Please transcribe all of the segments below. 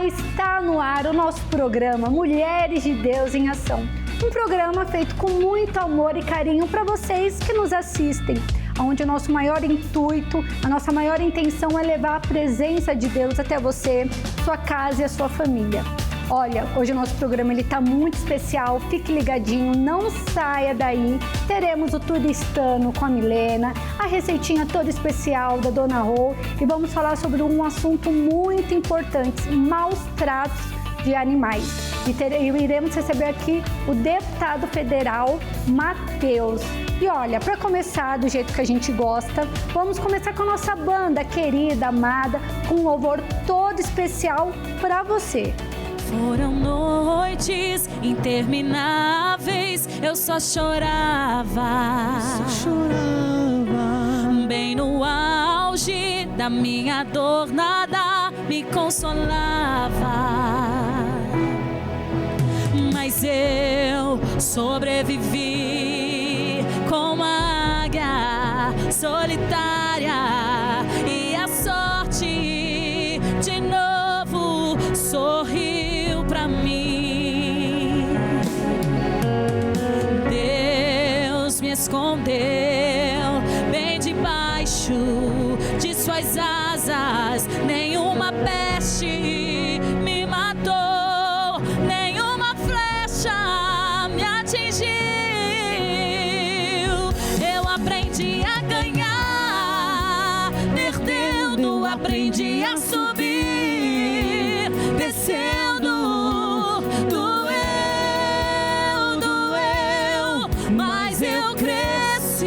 está no ar o nosso programa Mulheres de Deus em Ação. Um programa feito com muito amor e carinho para vocês que nos assistem, onde o nosso maior intuito, a nossa maior intenção é levar a presença de Deus até você, sua casa e a sua família. Olha, hoje o nosso programa está muito especial, fique ligadinho, não saia daí. Teremos o turistano com a Milena, a receitinha toda especial da Dona Rô e vamos falar sobre um assunto muito importante, maus tratos de animais. E iremos receber aqui o deputado federal Matheus. E olha, para começar do jeito que a gente gosta, vamos começar com a nossa banda querida, amada, com um louvor todo especial para você. Foram noites intermináveis, eu só chorava. Bem no auge da minha dor, nada me consolava. Mas eu sobrevivi como a águia solitária e a sorte de novo sorriu pra mim. Deus me escondeu bem debaixo de suas asas, nenhuma peste me matou, nenhuma flecha me atingiu. Eu aprendi a ganhar, perdendo, aprendi a subir, descendo, doeu, mas eu cresci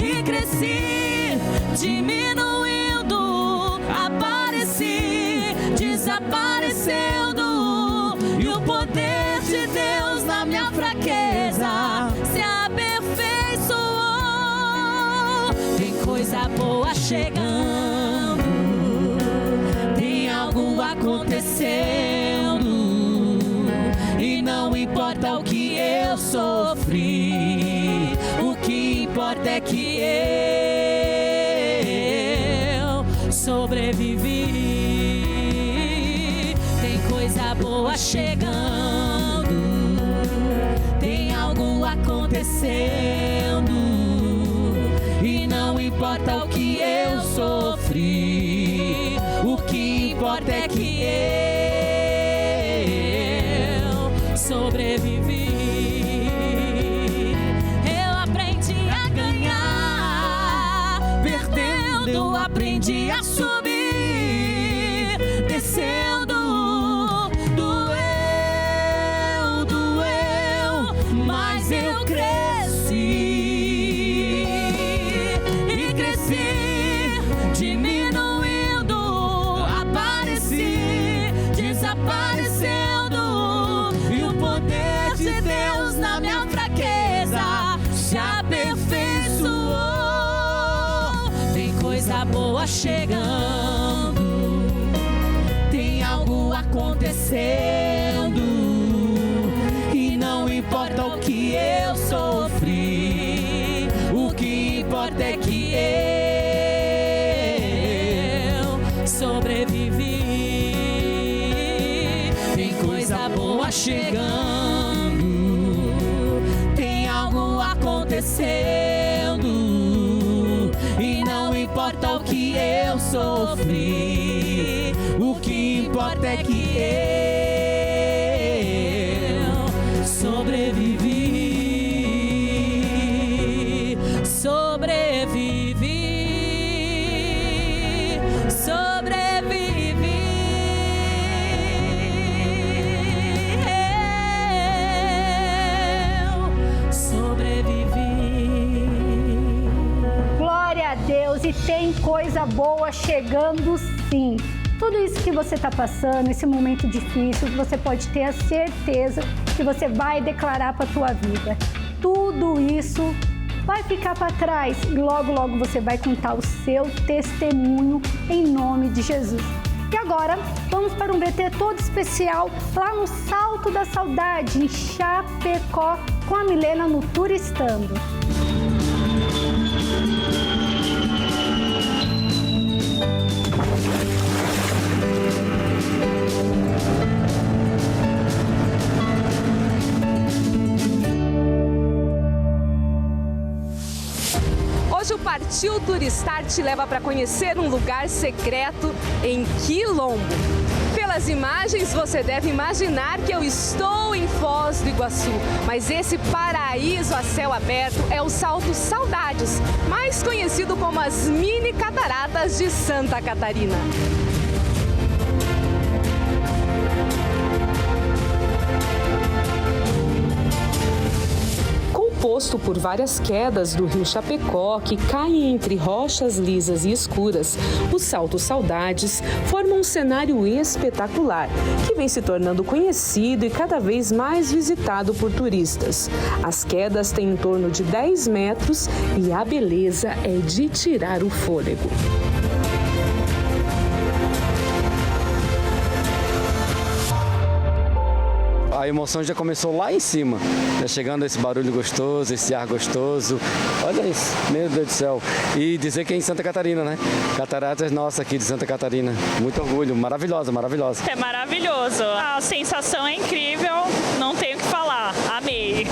e cresci, diminuindo, apareci, desaparecendo, e o poder de Deus na minha fraqueza se aperfeiçoou. Tem coisa boa chegando, tem algo acontecendo, e não importa o que eu sofri, o que importa é que eu sobrevivi. Tem coisa boa chegando, tem algo acontecendo, e não importa o que eu sofri, o que importa é que eu sobrevivi. Eu aprendi a ganhar, perdendo, aprendi a subir, descendo, doeu, mas eu cresci e cresci, diminuindo, apareci, desaparecendo, e o poder de Deus na minha fraqueza se aperfeiçoou. Tem coisa boa chegando, tem algo acontecendo, e não importa o que eu sofri, o que importa é que eu sobrevivi. Tem coisa boa chegando, tem algo acontecendo, e não importa o que eu sofri, o que importa é que eu sobrevivi, sobrevivi, sobrevivi. Eu sobrevivi. Glória a Deus, e tem coisa boa chegando sim. Tudo isso que você está passando, esse momento difícil, você pode ter a certeza que você vai declarar para a tua vida. Tudo isso vai ficar para trás e logo, logo você vai contar o seu testemunho em nome de Jesus. E agora, vamos para um VT todo especial lá no Salto da Saudade, em Chapecó, com a Milena no Turistando. Hoje o Turistar te leva para conhecer um lugar secreto em Quilombo. Pelas imagens, você deve imaginar que eu estou em Foz do Iguaçu, mas esse paraíso a céu aberto é o Salto Saudades, mais conhecido como as mini cataratas de Santa Catarina. Composto por várias quedas do rio Chapecó que caem entre rochas lisas e escuras, o Salto Saudades forma um cenário espetacular que vem se tornando conhecido e cada vez mais visitado por turistas. As quedas têm em torno de 10 metros e a beleza é de tirar o fôlego. A emoção já começou lá em cima, já chegando esse barulho gostoso, esse ar gostoso. Olha isso, meu Deus do céu. E dizer que é em Santa Catarina, né? Cataratas nossa aqui de Santa Catarina. Muito orgulho, maravilhosa, maravilhosa. É maravilhoso, a sensação é incrível, não tenho o que falar, amei.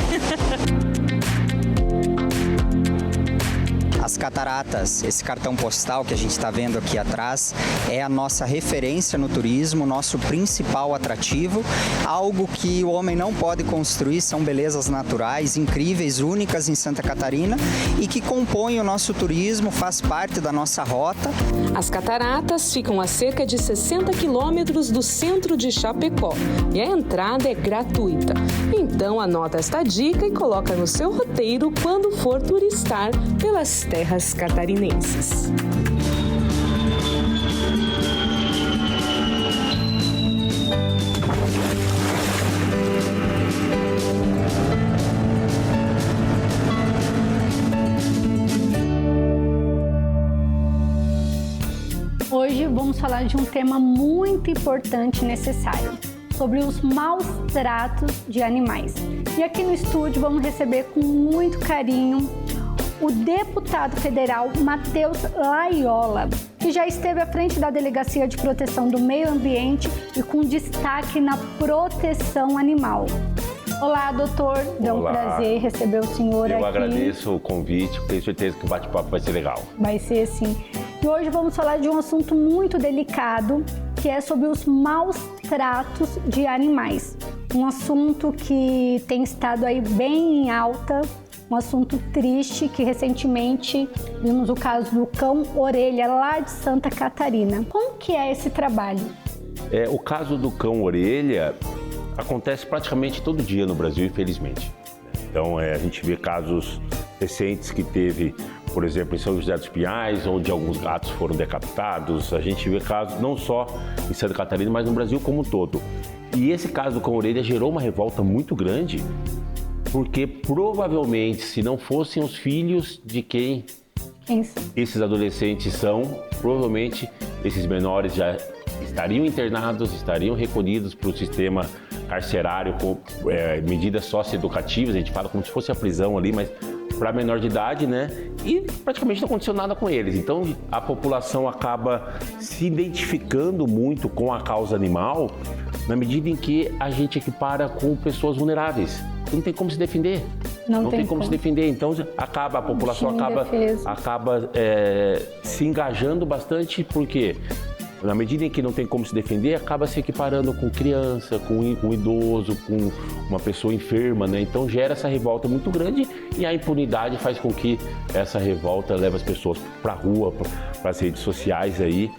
As cataratas, esse cartão postal que a gente está vendo aqui atrás, é a nossa referência no turismo, nosso principal atrativo. Algo que o homem não pode construir, são belezas naturais, incríveis, únicas em Santa Catarina e que compõem o nosso turismo, faz parte da nossa rota. As cataratas ficam a cerca de 60 quilômetros do centro de Chapecó e a entrada é gratuita. Então anota esta dica e coloca no seu roteiro quando for turistar pelas terras catarinenses. Hoje vamos falar de um tema muito importante e necessário, sobre os maus tratos de animais. E aqui no estúdio vamos receber com muito carinho o deputado federal Matheus Laiola, que já esteve à frente da Delegacia de Proteção do Meio Ambiente e com destaque na proteção animal. Olá, doutor. É um prazer receber o senhor aqui. Eu agradeço o convite, tenho certeza que o bate-papo vai ser legal. Vai ser sim. E hoje vamos falar de um assunto muito delicado, que é sobre os maus tratos de animais. Um assunto que tem estado aí bem em alta, um assunto triste que recentemente vimos o caso do cão Orelha, lá de Santa Catarina. Como que é esse trabalho? O caso do cão Orelha acontece praticamente todo dia no Brasil, infelizmente. Então a gente vê casos recentes que teve, por exemplo, em São José dos Pinhais, onde alguns gatos foram decapitados. A gente vê casos não só em Santa Catarina, mas no Brasil como um todo. E esse caso do cão Orelha gerou uma revolta muito grande, porque provavelmente, se não fossem os filhos de quem esses adolescentes são, provavelmente esses menores já estariam internados, estariam recolhidos para o sistema carcerário com medidas socioeducativas. A gente fala como se fosse a prisão ali, mas para menor de idade, né? E praticamente não aconteceu nada com eles. Então a população acaba se identificando muito com a causa animal, na medida em que a gente equipara com pessoas vulneráveis. Não tem como se defender. Não tem como se defender. Então a população acaba se engajando bastante, porque na medida em que não tem como se defender, acaba se equiparando com criança, com um idoso, com uma pessoa enferma, né? Então gera essa revolta muito grande e a impunidade faz com que essa revolta leve as pessoas para a rua, para as redes sociais aí,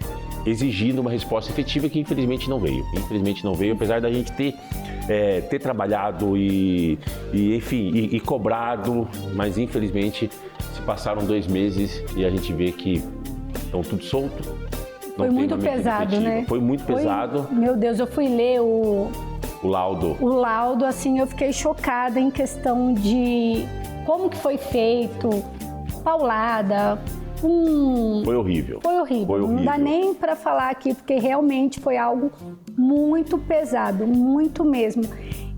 exigindo uma resposta efetiva que infelizmente não veio. Infelizmente não veio, apesar da gente ter trabalhado e cobrado, mas infelizmente se passaram 2 meses e a gente vê que estão tudo solto. Foi muito pesado, né? Foi muito pesado. Meu Deus, eu fui ler o laudo. O laudo, assim, eu fiquei chocada em questão de como que foi feito, paulada. Foi horrível. Foi horrível. Não dá nem para falar aqui, porque realmente foi algo muito pesado, muito mesmo.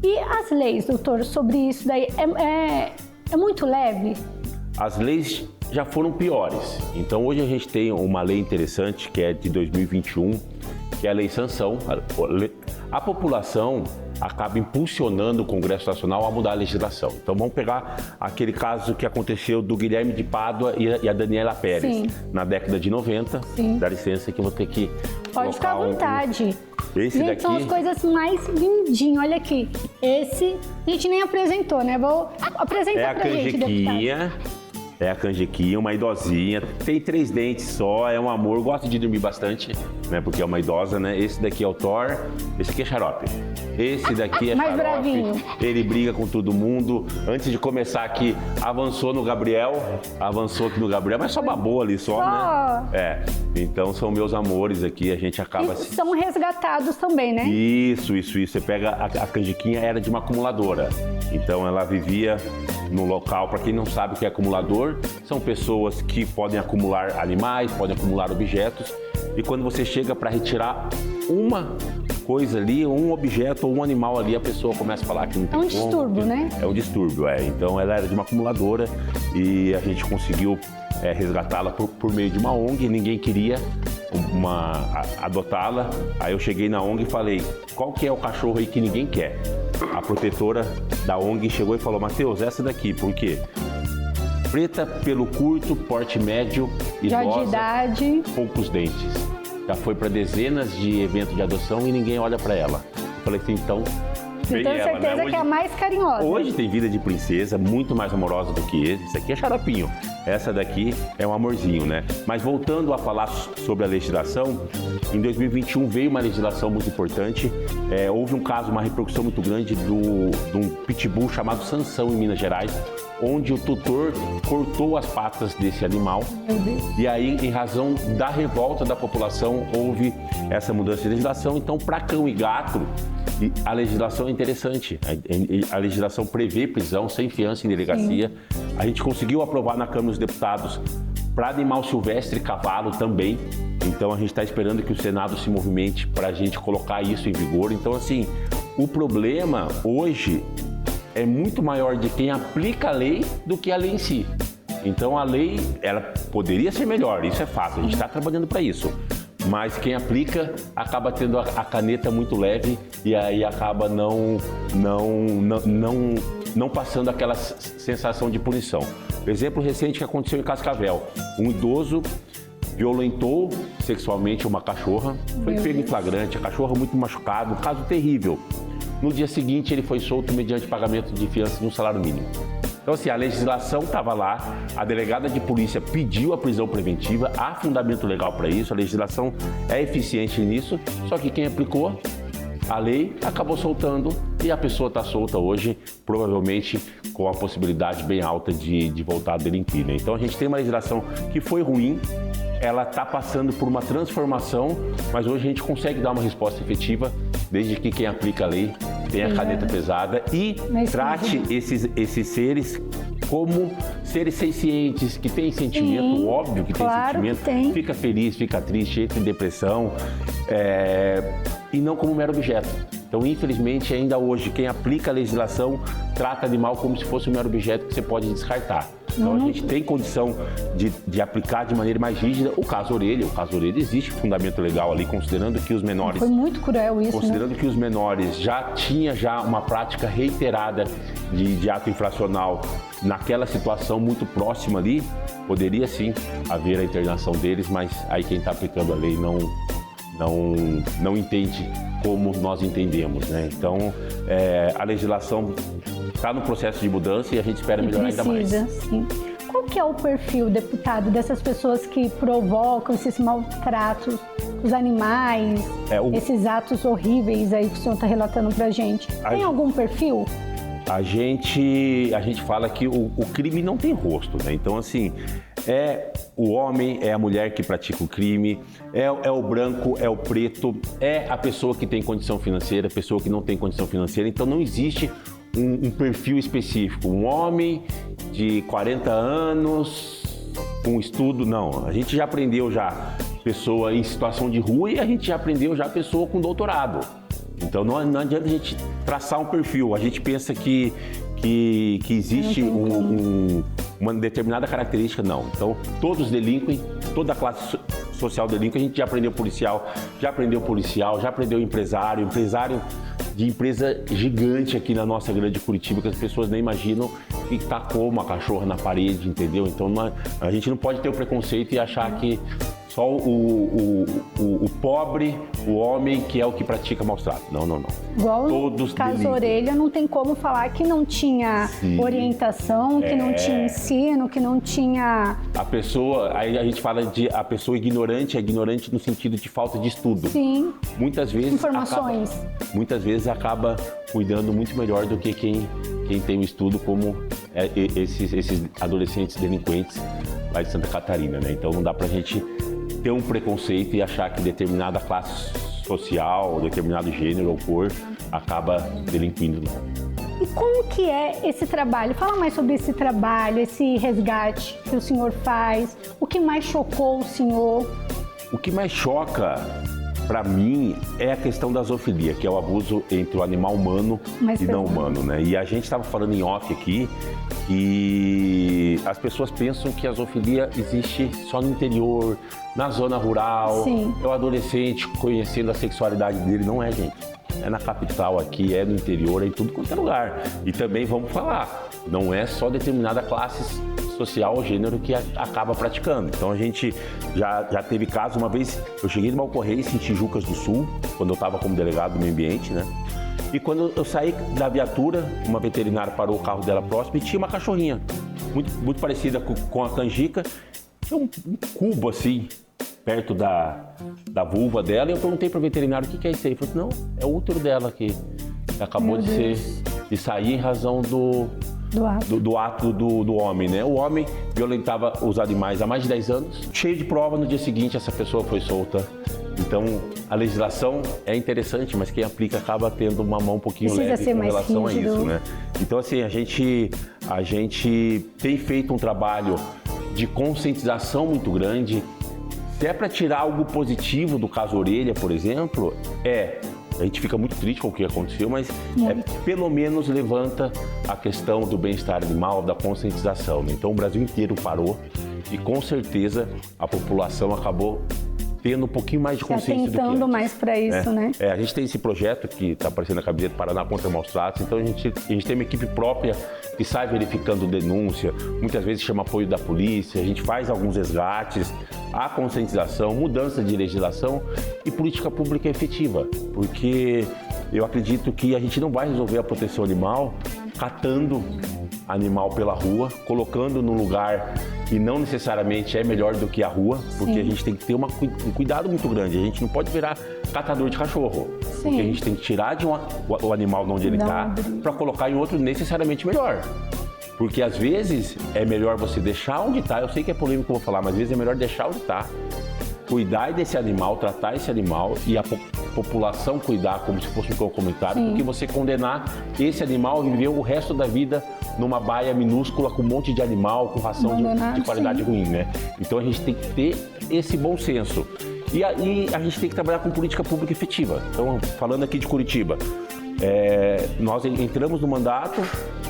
E as leis, doutor, sobre isso daí, é muito leve? As leis já foram piores. Então hoje a gente tem uma lei interessante que é de 2021, que é a Lei Sanção. A população, acaba impulsionando o Congresso Nacional a mudar a legislação. Então vamos pegar aquele caso que aconteceu do Guilherme de Pádua e a Daniela Pérez, Sim. na década de 90. Sim. Dá licença que eu vou ter que Pode ficar à vontade. Esse gente, daqui... são as coisas mais lindinhas. Olha aqui. Esse a gente nem apresentou, né? Vou apresentar pra gente, deputado. É a canjiquinha, uma idosinha, tem 3 dentes só, é um amor, gosta de dormir bastante, né? Porque é uma idosa, né? Esse daqui é o Thor, esse aqui é Xarope. Esse daqui é Mais Xarope, bravinho. ele briga com todo mundo. Antes de começar aqui, avançou aqui no Gabriel, mas só babou ali só, né? É, então são meus amores aqui, a gente acaba... E são resgatados também, né? Isso. Você pega a canjiquinha, era de uma acumuladora. Então ela vivia no local, para quem não sabe o que é acumulador, são pessoas que podem acumular animais, podem acumular objetos. E quando você chega para retirar uma coisa ali, um objeto ou um animal ali, a pessoa começa a falar que não tem É um distúrbio, né? É um distúrbio, é. Então ela era de uma acumuladora e a gente conseguiu resgatá-la por meio de uma ONG, ninguém queria adotá-la. Aí eu cheguei na ONG e falei, qual que é o cachorro aí que ninguém quer? A protetora da ONG chegou e falou, Matheus, essa daqui, por quê? Preta, pelo curto, porte médio, Já idosa, de idade. poucos dentes. Já foi para dezenas de eventos de adoção e ninguém olha para ela. Eu falei assim, então... Eu tenho certeza né? que é a mais carinhosa. Hoje tem vida de princesa, muito mais amorosa do que esse. Esse aqui é xaropinho. Essa daqui é um amorzinho, né? Mas voltando a falar sobre a legislação, em 2021 veio uma legislação muito importante. Houve um caso, uma repercussão muito grande de um pitbull chamado Sansão em Minas Gerais, onde o tutor cortou as patas desse animal. E aí, em razão da revolta da população, houve essa mudança de legislação. Então, para cão e gato, a legislação é interessante. A legislação prevê prisão sem fiança em delegacia. Sim. A gente conseguiu aprovar na Câmara dos Deputados para animal silvestre e cavalo também. Então a gente está esperando que o Senado se movimente para a gente colocar isso em vigor. Então, assim, o problema hoje é muito maior de quem aplica a lei do que a lei em si. Então a lei, ela poderia ser melhor, isso é fato, a gente está trabalhando para isso. Mas quem aplica acaba tendo a caneta muito leve e aí acaba não passando aquela sensação de punição. Exemplo recente que aconteceu em Cascavel. Um idoso violentou sexualmente uma cachorra, foi pego em flagrante, a cachorra muito machucada, um caso terrível. No dia seguinte ele foi solto mediante pagamento de fiança de um salário mínimo. Então, assim, a legislação estava lá, a delegada de polícia pediu a prisão preventiva, há fundamento legal para isso, a legislação é eficiente nisso, só que quem aplicou a lei acabou soltando e a pessoa está solta hoje, provavelmente com a possibilidade bem alta de voltar a delinquir, né? Então, a gente tem uma legislação que foi ruim, ela está passando por uma transformação, mas hoje a gente consegue dar uma resposta efetiva, desde que quem aplica a lei tenha a caneta pesada e trate esses seres como seres sencientes, que têm sentimento, Sim, óbvio que claro tem sentimento, que tem. Fica feliz, fica triste, entra em depressão, e não como mero objeto. Então, infelizmente, ainda hoje, quem aplica a legislação trata animal como se fosse um mero objeto que você pode descartar. Então, a gente tem condição de aplicar de maneira mais rígida o caso orelha. O caso orelha existe fundamento legal ali, considerando que os menores... Foi muito cruel isso, Considerando que os menores tinha uma prática reiterada de ato infracional naquela situação muito próxima ali, poderia sim haver a internação deles, mas aí quem está aplicando a lei não entende como nós entendemos, né? Então, a legislação está no processo de mudança e a gente espera melhorar ainda mais. Sim. Qual que é o perfil, deputado, dessas pessoas que provocam esses maltratos dos animais, esses atos horríveis aí que o senhor está relatando pra gente? Tem algum perfil? A gente fala que o crime não tem rosto, né? Então, assim, é o homem, é a mulher que pratica o crime, é o branco, é o preto, é a pessoa que tem condição financeira, a pessoa que não tem condição financeira. Então, não existe um perfil específico. Um homem de 40 anos, com estudo, não. A gente já aprendeu pessoa em situação de rua e a gente já aprendeu pessoa com doutorado. Então não adianta a gente traçar um perfil, a gente pensa que existe uma determinada característica, não. Então todos delinquem, toda a classe social delinquente. A gente já aprendeu policial, já aprendeu empresário de empresa gigante aqui na nossa grande Curitiba, que as pessoas nem imaginam, que tacou uma cachorra na parede, entendeu? Então a gente não pode ter o preconceito e achar que só o pobre, o homem, que é o que pratica maus tratos. Não. Igual todos no caso delinquem. Orelha, não tem como falar que não tinha orientação, que não tinha ensino, que não tinha... A pessoa, aí a gente fala de a pessoa ignorante, é ignorante no sentido de falta de estudo. Sim. Muitas vezes Informações. acaba cuidando muito melhor do que quem tem o estudo, como esses adolescentes delinquentes lá de Santa Catarina, né? Então não dá pra gente ter um preconceito e achar que determinada classe social, determinado gênero ou cor acaba delinquindo, não. E como que é esse trabalho? Fala mais sobre esse trabalho, esse resgate que o senhor faz. O que mais chocou o senhor? O que mais choca para mim é a questão da zoofilia, que é o abuso entre o animal humano e não humano, né? E a gente estava falando em off aqui que as pessoas pensam que a zoofilia existe só no interior, na zona rural. Sim. É o adolescente conhecendo a sexualidade dele. Não é, gente. É na capital aqui, é no interior, é em tudo quanto é lugar. E também vamos falar, não é só determinada classe social ou gênero que acaba praticando. Então a gente já teve casos. Uma vez eu cheguei numa ocorrência em Tijucas do Sul, quando eu estava como delegado do meio ambiente, né? E quando eu saí da viatura, uma veterinária parou o carro dela próximo e tinha uma cachorrinha, muito parecida com a canjica. Tinha um cubo assim, perto da vulva dela, e eu perguntei para o veterinário o que é isso aí. Ele falou, não, é o útero dela que acabou de sair em razão do ato do homem, né? O homem violentava os animais há mais de 10 anos, cheio de prova. No dia seguinte essa pessoa foi solta. Então a legislação é interessante, mas quem aplica acaba tendo uma mão um pouquinho leve com relação a isso, né? Então assim, a gente tem feito um trabalho de conscientização muito grande. Se é para tirar algo positivo do caso Orelha, por exemplo, a gente fica muito triste com o que aconteceu, mas pelo menos levanta a questão do bem-estar animal, da conscientização, né? Então o Brasil inteiro parou e com certeza a população acabou tendo um pouquinho mais de consciência do que atentando mais para isso, né? A gente tem esse projeto que está aparecendo na Cabeça do Paraná contra maus tratos, então a gente tem uma equipe própria que sai verificando denúncia, muitas vezes chama apoio da polícia, a gente faz alguns resgates, a conscientização, mudança de legislação e política pública efetiva, porque eu acredito que a gente não vai resolver a proteção animal catando animal pela rua, colocando num lugar que não necessariamente é melhor do que a rua, porque a gente tem que ter um cuidado muito grande. A gente não pode virar catador de cachorro, porque a gente tem que tirar o animal de onde ele está para colocar em outro necessariamente melhor. Porque às vezes é melhor você deixar onde está, eu sei que é polêmico que eu vou falar, mas às vezes é melhor deixar onde está, cuidar desse animal, tratar esse animal e a população cuidar como se fosse um cão comunitário, do que você condenar esse animal e viver o resto da vida numa baia minúscula com um monte de animal, com ração de qualidade ruim, né? Então a gente tem que ter esse bom senso. E aí a gente tem que trabalhar com política pública efetiva. Então, falando aqui de Curitiba, nós entramos no mandato,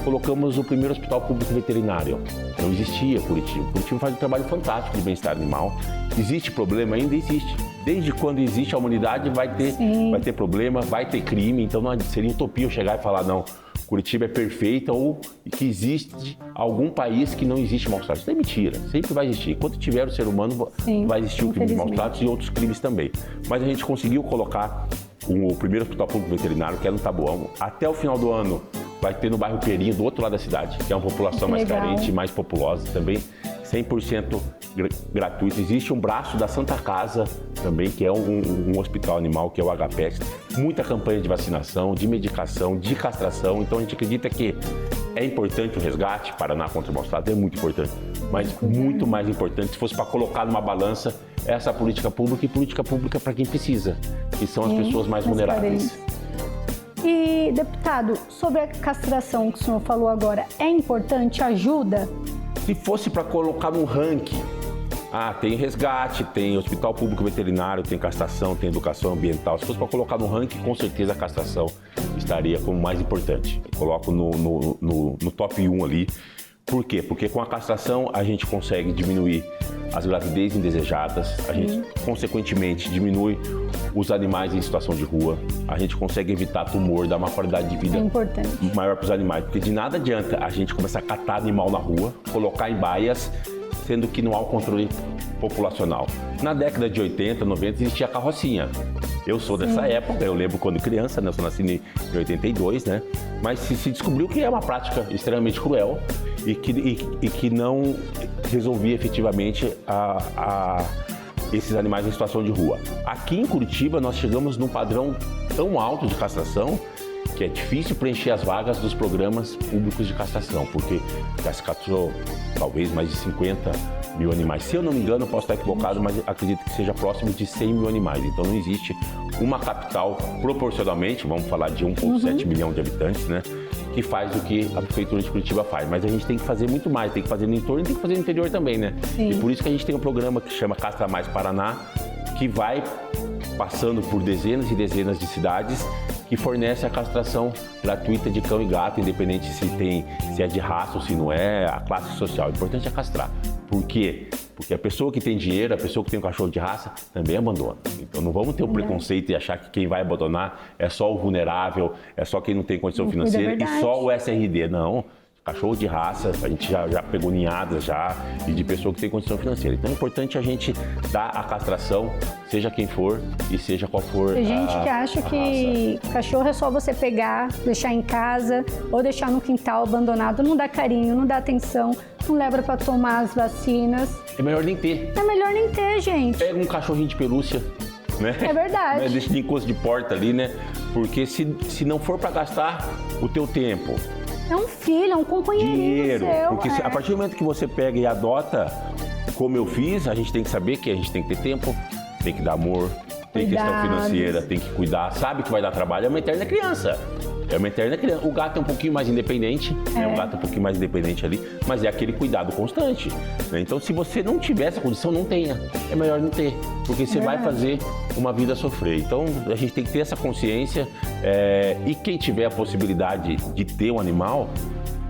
colocamos o primeiro hospital público veterinário. Não existia Curitiba. Curitiba faz um trabalho fantástico de bem-estar animal. Existe problema? Ainda existe. Desde quando existe a humanidade vai ter problema, vai ter crime. Então não seria utopia eu chegar e falar, não, Curitiba é perfeita ou que existe algum país que não existe maus tratos. Isso é mentira, sempre vai existir. Enquanto tiver o ser humano, vai existir o crime de maus tratos e outros crimes também. Mas a gente conseguiu colocar o primeiro hospital público veterinário, que é no Taboão. Até o final do ano vai ter no bairro Perinho, do outro lado da cidade, que é uma população mais carente, mais populosa também, 100% gratuito. Existe um braço da Santa Casa também, que é um hospital animal, que é o HPEX. Muita campanha de vacinação, de medicação, de castração. Então a gente acredita que é importante o resgate, Paraná contra o maus tratos, é muito importante. Mas muito mais importante, se fosse para colocar numa balança, essa política pública e política pública para quem precisa, que são as pessoas mais vulneráveis. E, deputado, sobre a castração que o senhor falou agora, é importante? Ajuda? Se fosse para colocar num ranking, tem resgate, tem hospital público veterinário, tem castração, tem educação ambiental. Se fosse para colocar num ranking, com certeza a castração estaria como mais importante. Eu coloco no top 1 ali, Por quê? Porque com a castração a gente consegue diminuir as gravidezes indesejadas, a gente, consequentemente, diminui os animais em situação de rua, a gente consegue evitar tumor, dar uma qualidade de vida maior para os animais, porque de nada adianta a gente começar a catar animal na rua, colocar em baias, sendo que não há o controle populacional. Na década de 80, 90, existia a carrocinha. Eu sou dessa época, eu lembro quando criança, né? Eu sou nascido em 82, né? Mas se descobriu que é uma prática extremamente cruel e que não resolvia efetivamente esses animais em situação de rua. Aqui em Curitiba, nós chegamos num padrão tão alto de castração que é difícil preencher as vagas dos programas públicos de castração, porque já se castrou talvez mais de 50 mil animais. Se eu não me engano, posso estar equivocado, mas acredito que seja próximo de 100 mil animais. Então não existe uma capital proporcionalmente, vamos falar de 1,7 milhão de habitantes, né? Que faz o que a Prefeitura de Curitiba faz. Mas a gente tem que fazer muito mais, tem que fazer no entorno e tem que fazer no interior também, né? Sim. E por isso que a gente tem um programa que chama Castra Mais Paraná, que vai passando por dezenas e dezenas de cidades que fornece a castração gratuita de cão e gato, independente se é de raça ou se não é, a classe social. O importante é castrar. Por quê? Porque a pessoa que tem dinheiro, a pessoa que tem um cachorro de raça, também abandona. Então não vamos ter o preconceito e achar que quem vai abandonar é só o vulnerável, é só quem não tem condição financeira e só o SRD. Não. Cachorro de raça, a gente já pegou ninhadas já, e de pessoa que tem condição financeira. Então é importante a gente dar a castração, seja quem for e seja qual for Tem gente que acha que cachorro é só você pegar, deixar em casa ou deixar no quintal abandonado, não dá carinho, não dá atenção, não leva para tomar as vacinas. É melhor nem ter. É melhor nem ter, gente. Pega um cachorrinho de pelúcia, né? É verdade. Deixa de encosto de porta ali, né? Porque se não for para gastar o teu tempo, é um filho, é um companheirinho dinheiro, seu. Porque a partir do momento que você pega e adota, como eu fiz, a gente tem que saber que a gente tem que ter tempo, tem que dar amor, tem questão financeira, tem que cuidar, sabe que vai dar trabalho, é uma eterna criança. É uma eterna criança. O gato é um pouquinho mais independente, né? O gato é um pouquinho mais independente ali, mas é aquele cuidado constante, né? Então, se você não tiver essa condição, não tenha. É melhor não ter, porque você vai fazer uma vida sofrer. Então, a gente tem que ter essa consciência e quem tiver a possibilidade de ter um animal,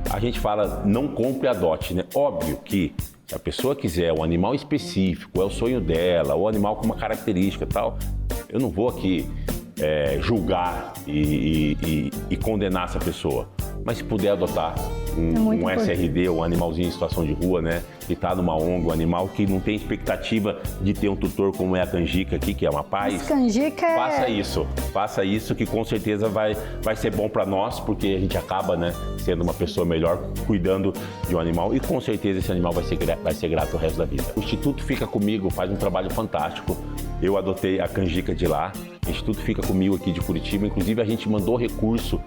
a gente fala, não compre e adote, né? Óbvio que se a pessoa quiser um animal específico, é o sonho dela, ou animal com uma característica e tal, eu não vou aqui julgar e condenar essa pessoa. Mas se puder adotar um SRD, um animalzinho em situação de rua, né? Que está numa ONG, um animal que não tem expectativa de ter um tutor como é a canjica aqui, que é uma paz. Canjica Faça isso que com certeza vai ser bom para nós, porque a gente acaba, né, sendo uma pessoa melhor cuidando de um animal e com certeza esse animal vai ser grato o resto da vida. O Instituto Fica Comigo faz um trabalho fantástico. Eu adotei a canjica de lá. O Instituto Fica Comigo aqui de Curitiba. Inclusive, a gente mandou recurso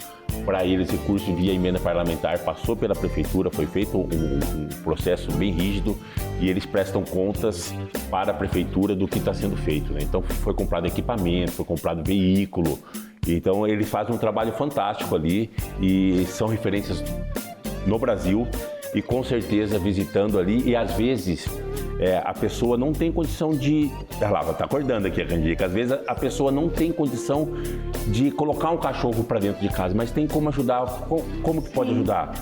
para eles, recurso via emenda parlamentar, passou pela prefeitura, foi feito um processo bem rígido e eles prestam contas para a prefeitura do que está sendo feito, né? Então, foi comprado equipamento, foi comprado veículo. Então, eles fazem um trabalho fantástico ali e são referências no Brasil e, com certeza, visitando ali e, às vezes, a pessoa não tem condição de... Olha lá, tá acordando aqui a canjica. Às vezes a pessoa não tem condição de colocar um cachorro para dentro de casa, mas tem como ajudar. Como que pode ajudar?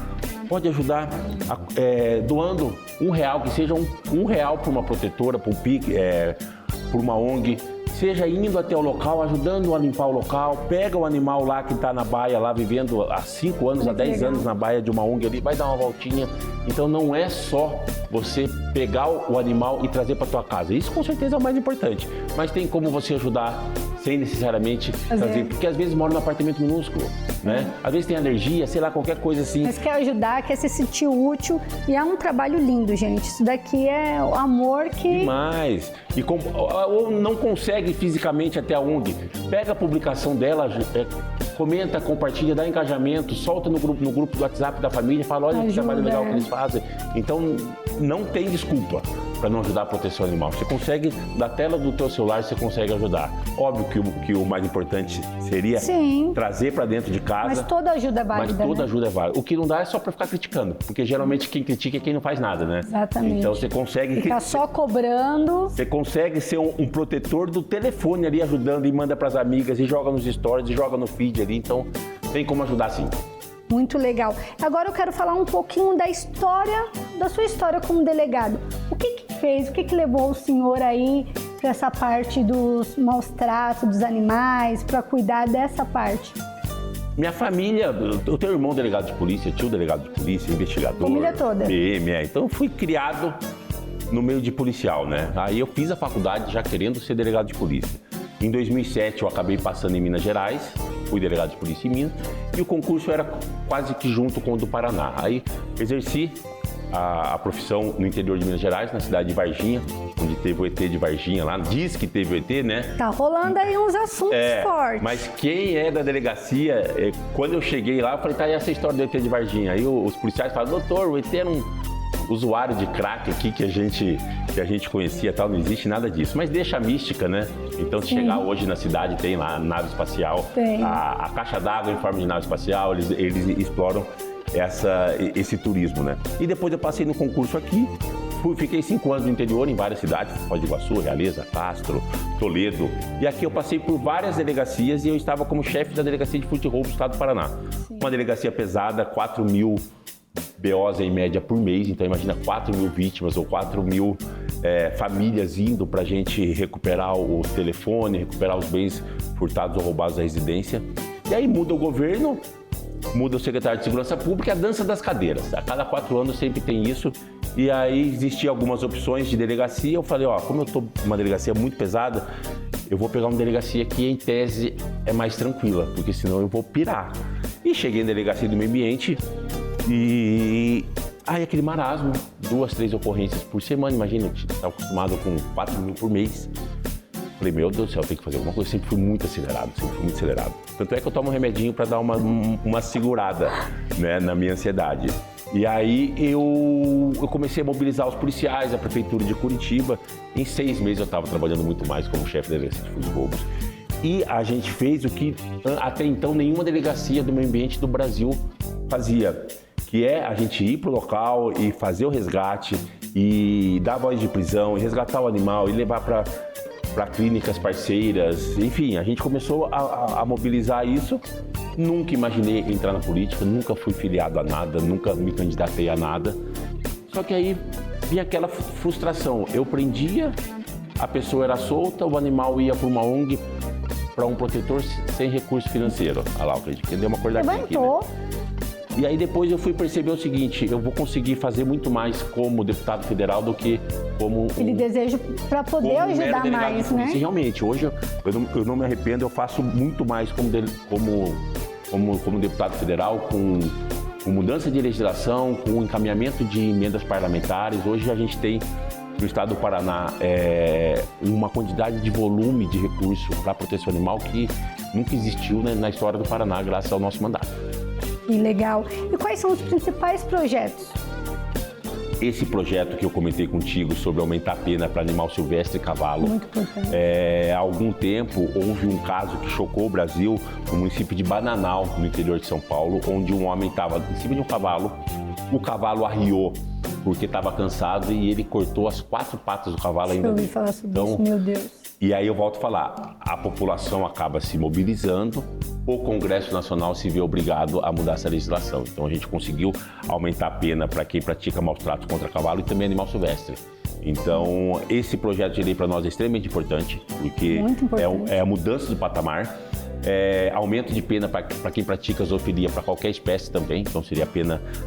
Pode ajudar doando R$1, que seja R$1 para uma protetora, para um PIC, para uma ONG. Seja indo até o local, ajudando a limpar o local, pega o animal lá que está na baia, lá vivendo há 5 anos, há 10 anos na baia de uma ONG ali, vai dar uma voltinha. Então não é só você pegar o animal e trazer para tua casa. Isso com certeza é o mais importante. Mas tem como você ajudar sem necessariamente trazer, porque às vezes mora num apartamento minúsculo, né? Às vezes tem alergia, sei lá, qualquer coisa assim. Mas quer ajudar, quer se sentir útil e é um trabalho lindo, gente. Isso daqui é o amor que... Demais. Ou não consegue fisicamente até a ONG, pega a publicação dela, comenta, compartilha, dá engajamento, solta no grupo do WhatsApp da família, fala, olha que trabalho legal que eles fazem. Então, não tem desculpa para não ajudar a proteção animal. Você consegue, da tela do teu celular, você consegue ajudar. Óbvio que o mais importante seria trazer para dentro de casa. Mas toda ajuda é válida, Mas toda ajuda é válida. O que não dá é só para ficar criticando, porque geralmente quem critica é quem não faz nada, né? Exatamente. Então você consegue... Ficar só cobrando. Você consegue ser um protetor do telefone ali, ajudando e manda para as amigas e joga nos stories e joga no feed ali. Então tem como ajudar sim. Muito legal. Agora eu quero falar um pouquinho da sua história como delegado. O que fez, o que levou o senhor aí para essa parte dos maus tratos dos animais, para cuidar dessa parte? Minha família, eu tenho um irmão delegado de polícia, tio delegado de polícia, investigador. Família toda. PM, então eu fui criado no meio de policial, né? Aí eu fiz a faculdade já querendo ser delegado de polícia. Em 2007 eu acabei passando em Minas Gerais, fui delegado de polícia em Minas, e o concurso era quase que junto com o do Paraná. Aí exerci a profissão no interior de Minas Gerais, na cidade de Varginha, onde teve o ET de Varginha lá. Diz que teve o ET, né? Tá rolando aí uns assuntos fortes. Mas quem é da delegacia, quando eu cheguei lá, eu falei, tá, e essa história do ET de Varginha? Aí os policiais falaram, doutor, o ET era um usuário de crack aqui que a gente conhecia e tal, não existe nada disso. Mas deixa a mística, né? Então, se chegar hoje na cidade, tem lá nave espacial, a caixa d'água em forma de nave espacial, eles exploram esse turismo, né? E depois eu passei no concurso aqui, fiquei 5 anos no interior, em várias cidades, Foz do Iguaçu, Realeza, Castro, Toledo. E aqui eu passei por várias delegacias e eu estava como chefe da delegacia de furto e roubo do estado do Paraná. Uma delegacia pesada, 4.000 BOs em média por mês, então imagina 4.000 vítimas ou 4.000 famílias indo para a gente recuperar o telefone, recuperar os bens furtados ou roubados da residência. E aí muda o governo, muda o secretário de Segurança Pública, a dança das cadeiras. A cada 4 anos sempre tem isso. E aí existiam algumas opções de delegacia. Eu falei, como eu estou numa delegacia muito pesada, eu vou pegar uma delegacia que em tese é mais tranquila, porque senão eu vou pirar. E cheguei na delegacia do meio ambiente e aí aquele marasmo, 2, 3 ocorrências por semana, imagina, eu estava acostumado com 4.000 por mês. Falei, meu Deus do céu, tem que fazer alguma coisa. Sempre fui muito acelerado. Tanto é que eu tomo um remedinho para dar uma segurada, né, na minha ansiedade. E aí eu comecei a mobilizar os policiais, a prefeitura de Curitiba. Em 6 meses eu estava trabalhando muito mais como chefe da delegacia de furto e roubos. E a gente fez o que até então nenhuma delegacia do meio ambiente do Brasil fazia, que é a gente ir para o local e fazer o resgate e dar voz de prisão, e resgatar o animal e levar para clínicas parceiras, enfim, a gente começou a mobilizar isso. Nunca imaginei entrar na política, nunca fui filiado a nada, nunca me candidatei a nada. Só que aí vinha aquela frustração, eu prendia, a pessoa era solta, o animal ia para uma ONG, para um protetor sem recurso financeiro. Olha lá, que deu uma acordadinha aqui, né? E aí depois eu fui perceber o seguinte, eu vou conseguir fazer muito mais como deputado federal do que como Ele deseja para poder ajudar mais, né? Realmente, hoje eu não me arrependo, eu faço muito mais como deputado federal, com mudança de legislação, com encaminhamento de emendas parlamentares. Hoje a gente tem no estado do Paraná uma quantidade de volume de recurso para a proteção animal que nunca existiu, né, na história do Paraná, graças ao nosso mandato. Que legal. E quais são os principais projetos? Esse projeto que eu comentei contigo sobre aumentar a pena para animal silvestre e cavalo. Muito importante. Há algum tempo houve um caso que chocou o Brasil no município de Bananal, no interior de São Paulo, onde um homem estava em cima de um cavalo, o cavalo arriou porque estava cansado e ele cortou as 4 patas do cavalo ainda. Eu ouvi falar sobre isso, meu Deus. E aí eu volto a falar, a população acaba se mobilizando, o Congresso Nacional se vê obrigado a mudar essa legislação. Então a gente conseguiu aumentar a pena para quem pratica maus tratos contra cavalo e também animal silvestre. Então esse projeto de lei para nós é extremamente importante, porque é a mudança do patamar. Aumento de pena para quem pratica zoofilia para qualquer espécie também, então seria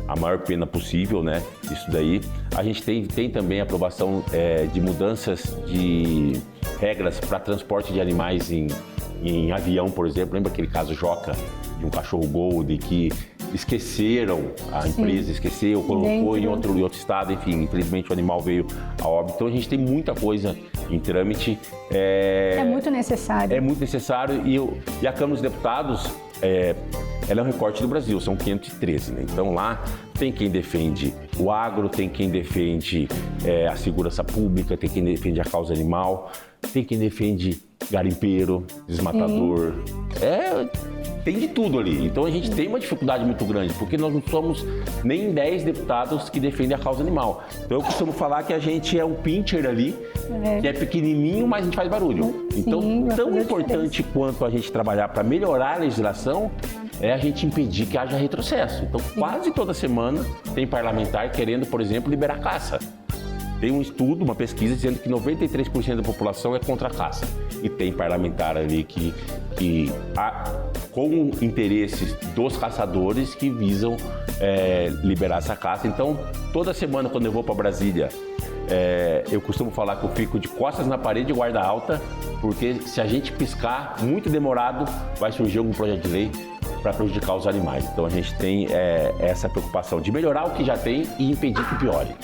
a maior pena possível, né? Isso daí. A gente tem também a aprovação de mudanças de regras para transporte de animais em avião, por exemplo. Lembra aquele caso Joca, de um cachorro Golden que esqueceram, a empresa esqueceu, colocou em outro estado, enfim, infelizmente o animal veio a óbito. Então a gente tem muita coisa em trâmite. É muito necessário. É muito necessário e a Câmara dos Deputados, ela é um recorte do Brasil, são 513, né? Então lá tem quem defende o agro, tem quem defende a segurança pública, tem quem defende a causa animal, tem quem defende garimpeiro, desmatador. tem de tudo ali. Então a gente tem uma dificuldade muito grande, porque nós não somos nem 10 deputados que defendem a causa animal. Então eu costumo falar que a gente é um pincher ali, que é pequenininho, mas a gente faz barulho. Então, tão importante quanto a gente trabalhar para melhorar a legislação é a gente impedir que haja retrocesso. Então, quase toda semana tem parlamentar querendo, por exemplo, liberar a caça. Tem um estudo, uma pesquisa dizendo que 93% da população é contra a caça. E tem parlamentar ali que com interesses dos caçadores que visam liberar essa caça. Então, toda semana quando eu vou para Brasília, eu costumo falar que eu fico de costas na parede e guarda alta, porque se a gente piscar muito demorado, vai surgir algum projeto de lei para prejudicar os animais. Então a gente tem essa preocupação de melhorar o que já tem e impedir que piore.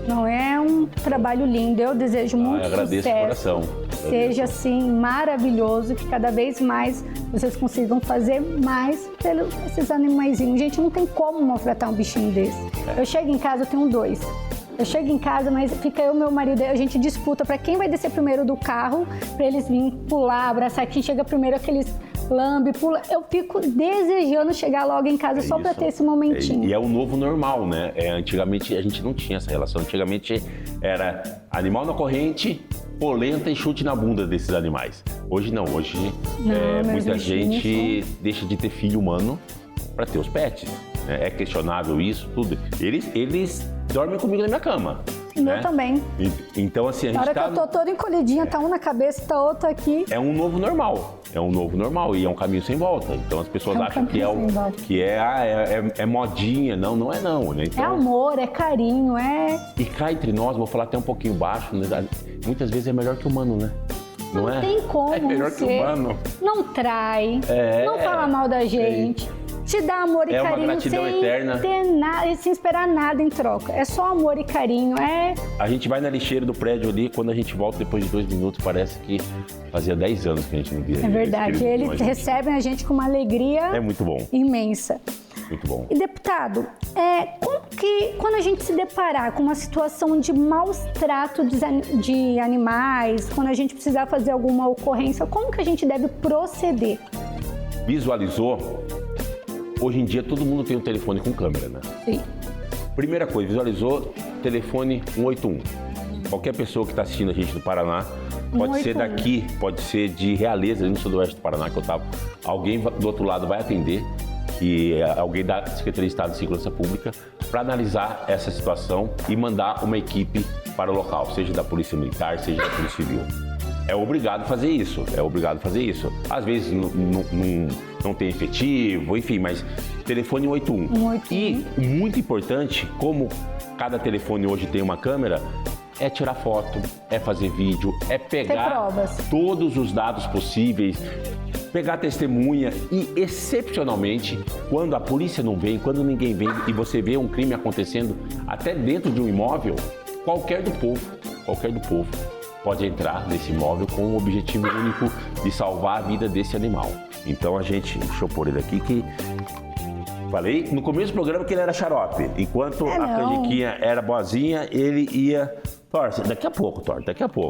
Não é um trabalho lindo, eu desejo muito agradeço sucesso. de coração. Seja assim maravilhoso, que cada vez mais vocês consigam fazer mais pelos esses animaizinhos. Gente, não tem como maltratar um bichinho desse. Eu chego em casa, eu tenho 2. Eu chego em casa, mas fica eu e meu marido, a gente disputa para quem vai descer primeiro do carro, para eles virem pular, abraçar. Quem chega primeiro, aqueles lambe, pula. Eu fico desejando chegar logo em casa só para ter esse momentinho. E é o novo normal, né? Antigamente a gente não tinha essa relação. Antigamente era animal na corrente, polenta e chute na bunda desses animais. Hoje não. Hoje muita gente deixa de ter filho humano para ter os pets. É questionável isso, tudo. Eles dormem comigo na minha cama. Eu também. Então, assim, a gente na hora que eu tô toda encolhidinha, tá um na cabeça, tá outro aqui. É um novo normal. É um novo normal e é um caminho sem volta. Então as pessoas acham que é modinha. Não é não. Né? Então, é amor, é carinho, E cá entre nós, vou falar até um pouquinho baixo, né? Muitas vezes é melhor que o humano, né? Não tem como. É melhor que o humano. Não trai, não fala mal da gente. Te dá amor e carinho sem esperar nada em troca. É só amor e carinho. A gente vai na lixeira do prédio ali, quando a gente volta depois de 2 minutos, parece que fazia 10 anos que a gente não via. É verdade. Eles recebem a gente com uma alegria muito bom. Imensa. Muito bom. E deputado, como que quando a gente se deparar com uma situação de maus tratos de animais, quando a gente precisar fazer alguma ocorrência, como que a gente deve proceder? Visualizou? Hoje em dia todo mundo tem um telefone com câmera, né? Sim. Primeira coisa, visualizou, telefone 181. Qualquer pessoa que está assistindo a gente do Paraná, pode ser daqui, pode ser de Realeza, no sudoeste do Paraná que eu estava. Alguém do outro lado vai atender, que é alguém da Secretaria de Estado de Segurança Pública, para analisar essa situação e mandar uma equipe para o local, seja da Polícia Militar, seja da Polícia Civil. É obrigado a fazer isso, Às vezes não tem efetivo, enfim, mas telefone 181. E muito importante, como cada telefone hoje tem uma câmera, é tirar foto, é fazer vídeo, é pegar todos os dados possíveis, pegar testemunha e, excepcionalmente, quando a polícia não vem, quando ninguém vem e você vê um crime acontecendo até dentro de um imóvel, qualquer do povo pode entrar nesse imóvel com o objetivo único de salvar a vida desse animal. Então deixa eu pôr ele aqui que... Falei no começo do programa que ele era xarope. Enquanto a Canjiquinha era boazinha, ele ia... daqui a pouco.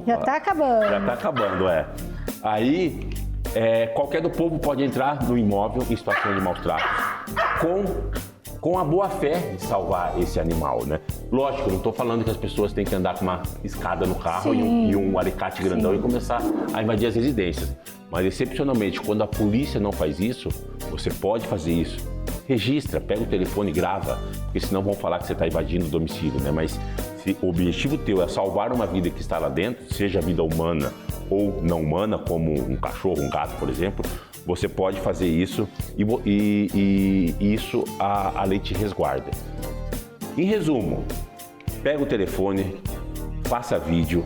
Já tá acabando. Aí, qualquer do povo pode entrar no imóvel em situação de maus tratos com a boa fé de salvar esse animal, né? Lógico, eu não estou falando que as pessoas têm que andar com uma escada no carro e um alicate grandão e começar a invadir as residências. Mas, excepcionalmente, quando a polícia não faz isso, você pode fazer isso. Registra, pega o telefone e grava, porque senão vão falar que você está invadindo o domicílio, né? Mas se o objetivo teu é salvar uma vida que está lá dentro, seja vida humana ou não humana, como um cachorro, um gato, por exemplo, você pode fazer isso e isso a lei te resguarda. Em resumo, pega o telefone, faça vídeo,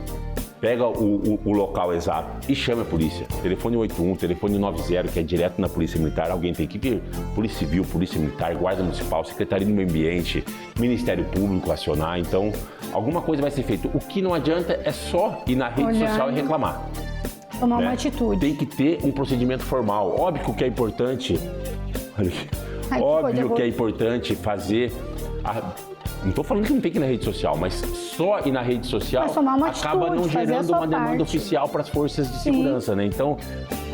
pega o local exato e chame a polícia. Telefone 81, telefone 90, que é direto na Polícia Militar. Alguém tem que vir. Polícia Civil, Polícia Militar, Guarda Municipal, Secretaria do Meio Ambiente, Ministério Público acionar. Então, alguma coisa vai ser feita. O que não adianta é só ir na rede social e reclamar. Tomar uma atitude. Tem que ter um procedimento formal. Óbvio que é importante. Óbvio que é importante fazer. Não estou falando que não tem que ir na rede social, mas só ir na rede social acaba não gerando uma demanda oficial para as forças de segurança, né? Então,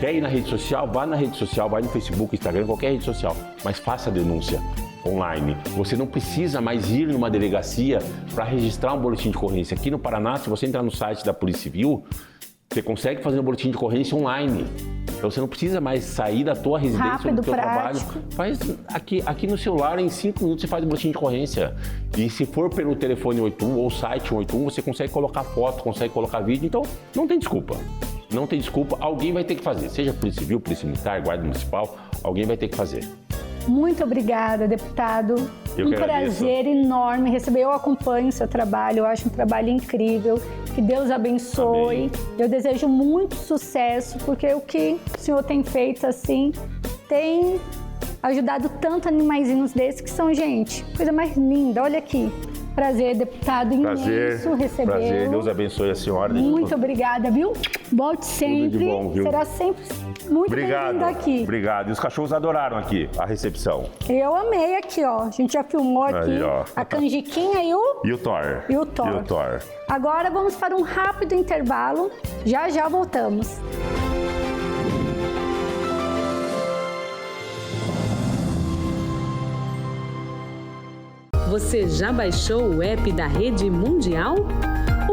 Quer ir na rede social? Vá na rede social, vai no Facebook, Instagram, qualquer rede social, mas faça a denúncia online. Você não precisa mais ir numa delegacia para registrar um boletim de ocorrência. Aqui no Paraná, se você entrar no site da Polícia Civil, você consegue fazer um boletim de ocorrência online. Então você não precisa mais sair da tua residência Rápido, ou do teu prático. trabalho. Faz aqui no celular, em 5 minutos você faz o boletim de ocorrência. E se for pelo telefone 181 ou site 181, você consegue colocar foto, consegue colocar vídeo. Então não tem desculpa. Não tem desculpa, alguém vai ter que fazer. Seja Polícia Civil, Polícia Militar, Guarda Municipal, alguém vai ter que fazer. Muito obrigada, deputado. Eu um que agradeço. prazer enorme receber. Eu acompanho o seu trabalho, eu acho um trabalho incrível. Que Deus abençoe. Amém. Eu desejo muito sucesso, porque o que o senhor tem feito assim tem ajudado tanto animaizinhos desses que são, gente, coisa mais linda. Olha aqui. Prazer, deputado, imenso recebê-lo. Prazer, Deus abençoe a senhora. Muito obrigada, viu? Volte sempre. Tudo de bom, viu? Será sempre muito bem-vindo aqui. Obrigado. E os cachorros adoraram aqui a recepção. Eu amei aqui, ó. A gente já filmou aqui Aí, ó. a canjiquinha e o... E o Thor? E o Thor. E o Thor. Agora vamos para um rápido intervalo. Já já voltamos. Você já baixou o app da Rede Mundial?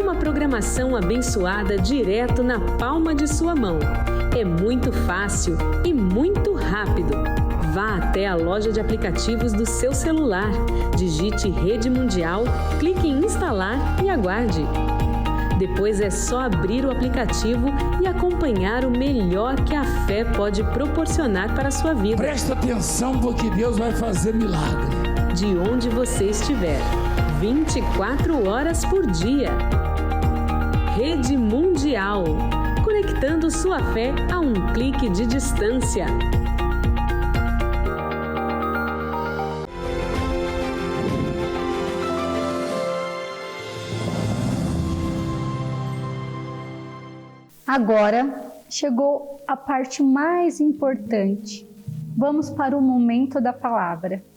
Uma programação abençoada direto na palma de sua mão. É muito fácil e muito rápido. Vá até a loja de aplicativos do seu celular, digite Rede Mundial, clique em instalar e aguarde. Depois é só abrir o aplicativo e acompanhar o melhor que a fé pode proporcionar para a sua vida. Presta atenção porque Deus vai fazer milagre. De onde você estiver, 24 horas por dia. Rede Mundial, conectando sua fé a um clique de distância. Agora chegou a parte mais importante. Vamos para o momento da palavra.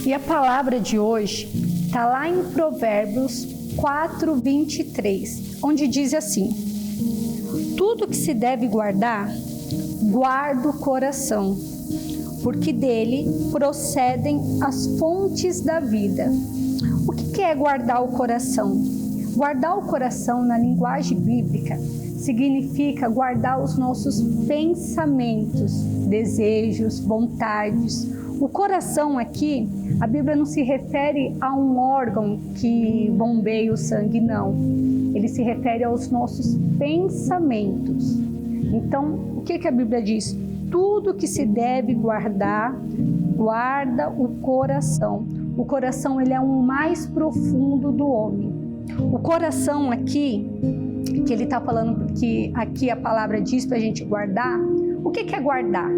E a palavra de hoje está lá em Provérbios 4:23, onde diz assim: tudo que se deve guardar, guarda o coração, porque dele procedem as fontes da vida. O que é guardar o coração? Guardar o coração na linguagem bíblica significa guardar os nossos pensamentos, desejos, vontades. O coração aqui, a Bíblia não se refere a um órgão que bombeia o sangue, não. Ele se refere aos nossos pensamentos. Então, o que a Bíblia diz? Tudo que se deve guardar, guarda o coração. O coração, ele é o mais profundo do homem. O coração aqui, que ele está falando, que aqui a palavra diz para a gente guardar, o que é guardar?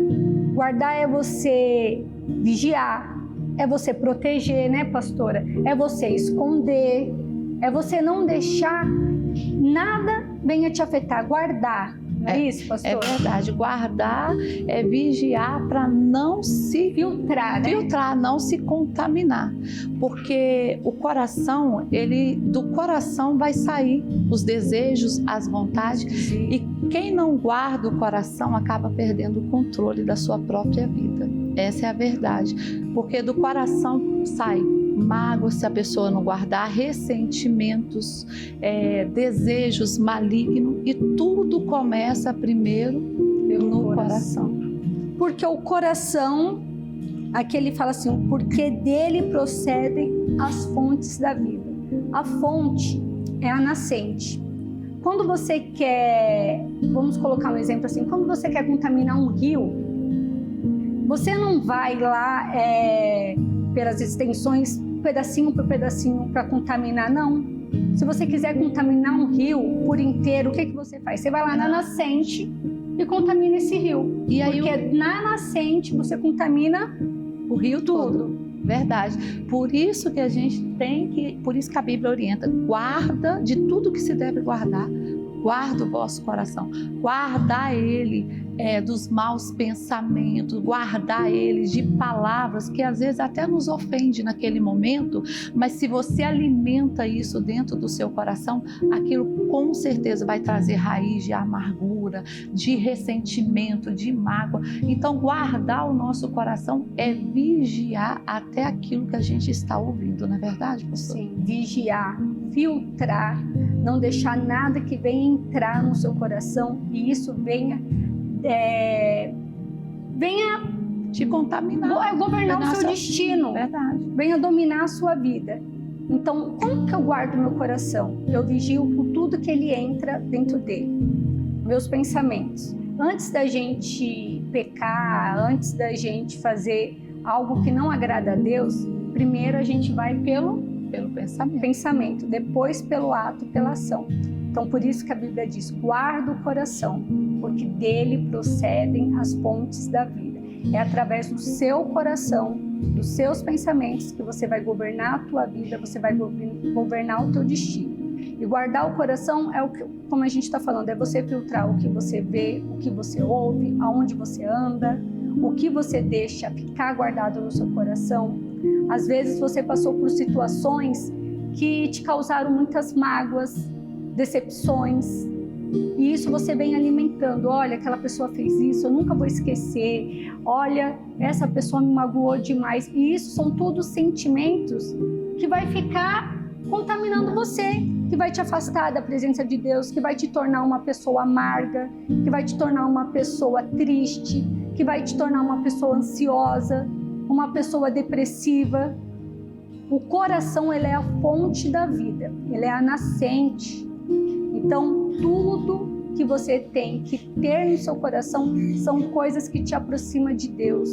Guardar é você vigiar, é você proteger, né, pastora? É você esconder, é você não deixar nada venha te afetar, guardar. Não é isso, pastora? É verdade, guardar é vigiar para não se filtrar, né? Filtrar, não se contaminar. Porque o coração, do coração vai sair os desejos, as vontades. Sim. E quem não guarda o coração acaba perdendo o controle da sua própria vida. Essa é a verdade. Porque do coração sai mágoa se a pessoa não guardar, ressentimentos, desejos malignos, e tudo começa primeiro no coração. Porque o coração, aqui ele fala assim, porque dele procedem as fontes da vida. A fonte é a nascente. Quando você quer, vamos colocar um exemplo assim, quando você quer contaminar um rio, você não vai lá pelas extensões, pedacinho por pedacinho, para contaminar, não. Se você quiser contaminar um rio por inteiro, o que você faz? Você vai lá na nascente e contamina esse rio. E aí, porque na nascente você contamina o rio todo. Verdade. Por isso que a gente por isso que a Bíblia orienta, guarda de tudo que se deve guardar. Guarda o vosso coração, guardar ele dos maus pensamentos, guardar ele de palavras que às vezes até nos ofende naquele momento, mas se você alimenta isso dentro do seu coração, aquilo com certeza vai trazer raiz de amargura, de ressentimento, de mágoa. Então guardar o nosso coração é vigiar até aquilo que a gente está ouvindo, não é verdade, pastor? Sim, vigiar, filtrar, não deixar nada que venha entrar no seu coração e isso venha te contaminar, governar o seu destino, verdade. Venha dominar a sua vida. Então, como que eu guardo meu coração? Eu vigio por tudo que ele entra dentro dele, meus pensamentos. Antes da gente pecar, antes da gente fazer algo que não agrada a Deus, primeiro a gente vai pelo pensamento, depois pelo ato, pela ação. Então, por isso que a Bíblia diz, guarda o coração, porque dele procedem as fontes da vida. É através do seu coração, dos seus pensamentos, que você vai governar a tua vida, você vai governar o teu destino. E guardar o coração é o que, como a gente está falando, é você filtrar o que você vê, o que você ouve, aonde você anda, o que você deixa ficar guardado no seu coração. Às vezes você passou por situações que te causaram muitas mágoas, decepções, e isso você vem alimentando. Olha, aquela pessoa fez isso, eu nunca vou esquecer. Olha, essa pessoa me magoou demais. E isso são todos sentimentos que vai ficar contaminando você, que vai te afastar da presença de Deus, que vai te tornar uma pessoa amarga, que vai te tornar uma pessoa triste, que vai te tornar uma pessoa ansiosa, uma pessoa depressiva. O coração, ele é a fonte da vida, ele é a nascente. Então, tudo que você tem que ter no seu coração são coisas que te aproximam de Deus,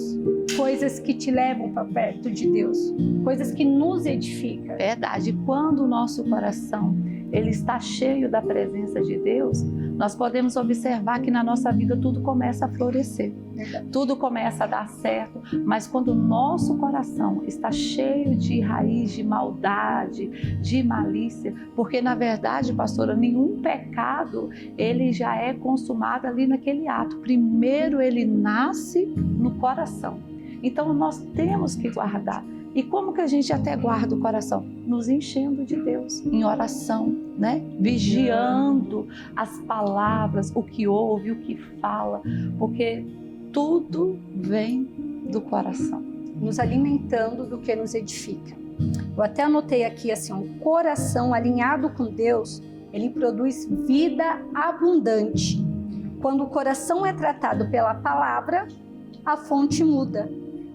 coisas que te levam para perto de Deus, coisas que nos edificam. Verdade. Quando o nosso coração ele está cheio da presença de Deus, nós podemos observar que na nossa vida tudo começa a florescer, tudo começa a dar certo, mas quando o nosso coração está cheio de raiz de maldade, de malícia, porque na verdade, pastora, nenhum pecado ele já é consumado ali naquele ato. Primeiro ele nasce no coração. Então nós temos que guardar. E como que a gente até guarda o coração? Nos enchendo de Deus, em oração, né? Vigiando as palavras, o que ouve, o que fala, porque tudo vem do coração. Nos alimentando do que nos edifica. Eu até anotei aqui assim, um coração alinhado com Deus, ele produz vida abundante. Quando o coração é tratado pela palavra, a fonte muda.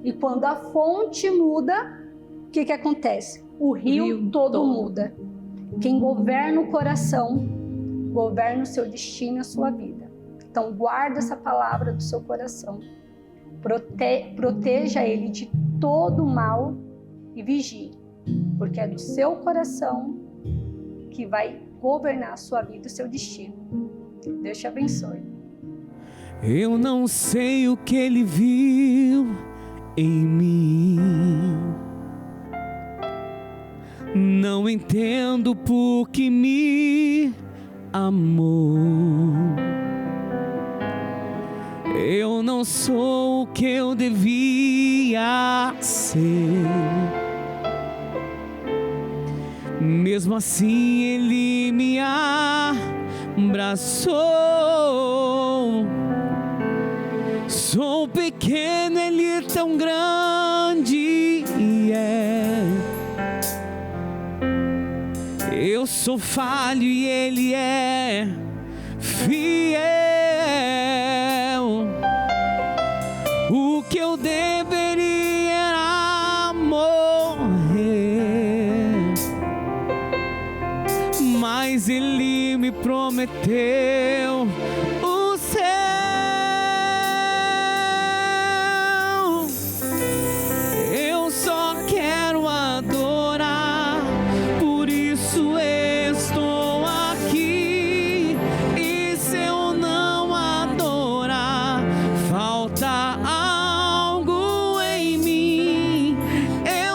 E quando a fonte muda, o que acontece? O rio todo muda. Quem governa o coração, governa o seu destino e a sua vida. Então, guarda essa palavra do seu coração. Proteja ele de todo mal e vigie. Porque é do seu coração que vai governar a sua vida e o seu destino. Deus te abençoe. Eu não sei o que ele viu em mim, não entendo por que me amou. Eu não sou o que eu devia ser, mesmo assim ele me abraçou. Sou pequeno, ele é tão grande, eu sou falho e ele é fiel. O que eu deveria era morrer, mas ele me prometeu o céu. Eu só quero adorar, por isso estou aqui. E se eu não adorar, falta algo em mim. Eu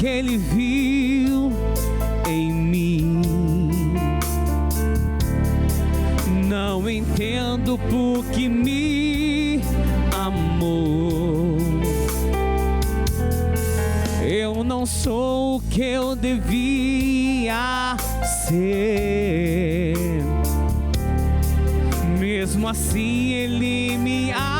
que Ele viu em mim. Não entendo por que me amou. Eu não sou o que eu devia ser. Mesmo assim Ele me abraçou.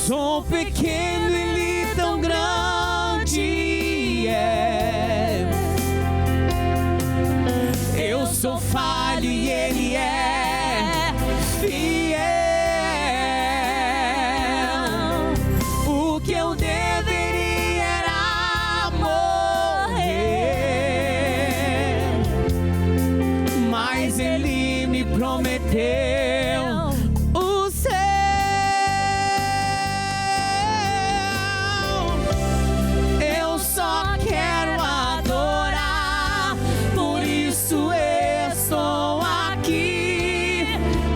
Sou pequeno, Ele tão grande é. Eu sou falho e Ele é fiel. O que eu deveria era morrer, mas Ele me prometeu o céu. Eu só quero adorar, por isso estou aqui.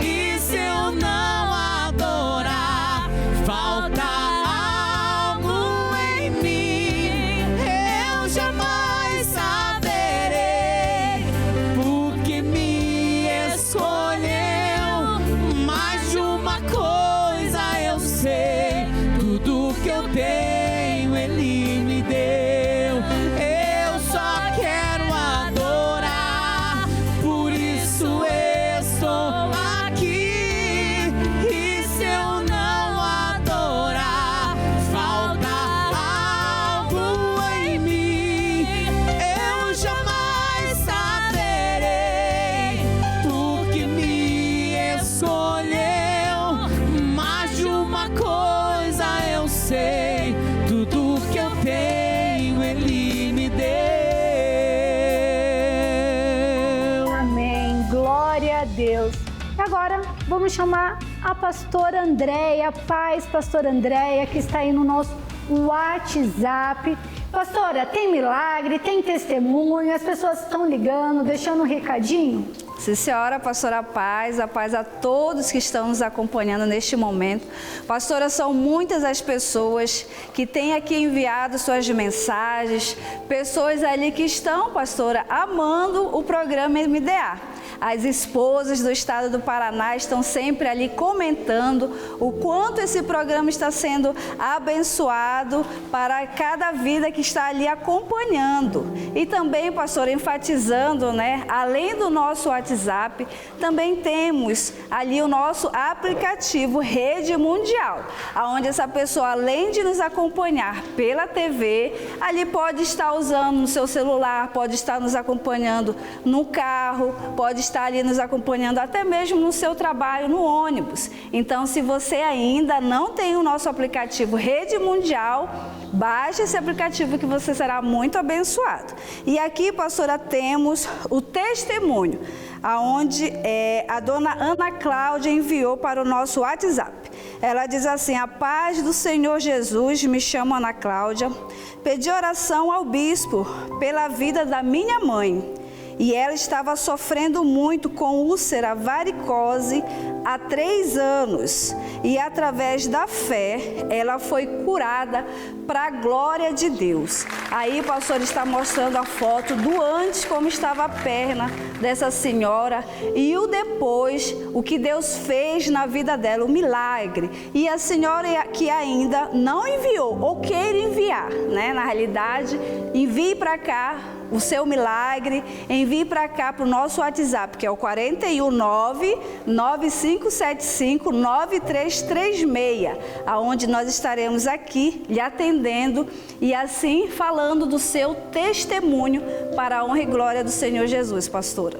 E se eu não adorar, falta algo em mim. Eu jamais saberei porque me escolheu. Mais de uma coisa eu sei, tudo que eu tenho Ele me deu. Eu só quero adorar, por isso estou aqui. E se eu não adorar, falta algo em mim. Eu jamais saberei porque me escolheu. Mais de uma coisa eu sei, tudo que eu tenho Ele me deu. Amém. Glória a Deus. E agora vamos chamar a pastora Andréia. Paz, pastora Andréia, que está aí no nosso WhatsApp. Pastora, tem milagre, tem testemunho, as pessoas estão ligando, deixando um recadinho? Sim, senhora, pastora Paz, a paz a todos que estão nos acompanhando neste momento. Pastora, são muitas as pessoas que têm aqui enviado suas mensagens, pessoas ali que estão, pastora, amando o programa MDA. As esposas do estado do Paraná estão sempre ali comentando o quanto esse programa está sendo abençoado para cada vida que está ali acompanhando. E também, pastor, enfatizando, né, além do nosso WhatsApp, também temos ali o nosso aplicativo Rede Mundial, onde essa pessoa, além de nos acompanhar pela TV, ali pode estar usando no seu celular, pode estar nos acompanhando no carro, pode estar ali nos acompanhando até mesmo no seu trabalho, no ônibus. Então, se você ainda não tem o nosso aplicativo Rede Mundial, baixe esse aplicativo que você será muito abençoado. E aqui, pastora, temos o testemunho, aonde a dona Ana Cláudia enviou para o nosso WhatsApp. Ela diz assim: a paz do Senhor Jesus, me chamo Ana Cláudia, pedi oração ao bispo pela vida da minha mãe. E ela estava sofrendo muito com úlcera varicose há 3 anos. E através da fé, ela foi curada para a glória de Deus. Aí o pastor está mostrando a foto do antes, como estava a perna dessa senhora, e o depois, o que Deus fez na vida dela, o milagre. E a senhora que ainda não enviou, ou queira enviar, né? Na realidade, envie para cá o seu milagre, envie para cá para o nosso WhatsApp, que é o 419-9575-9336, aonde nós estaremos aqui lhe atendendo e assim falando do seu testemunho para a honra e glória do Senhor Jesus, pastora.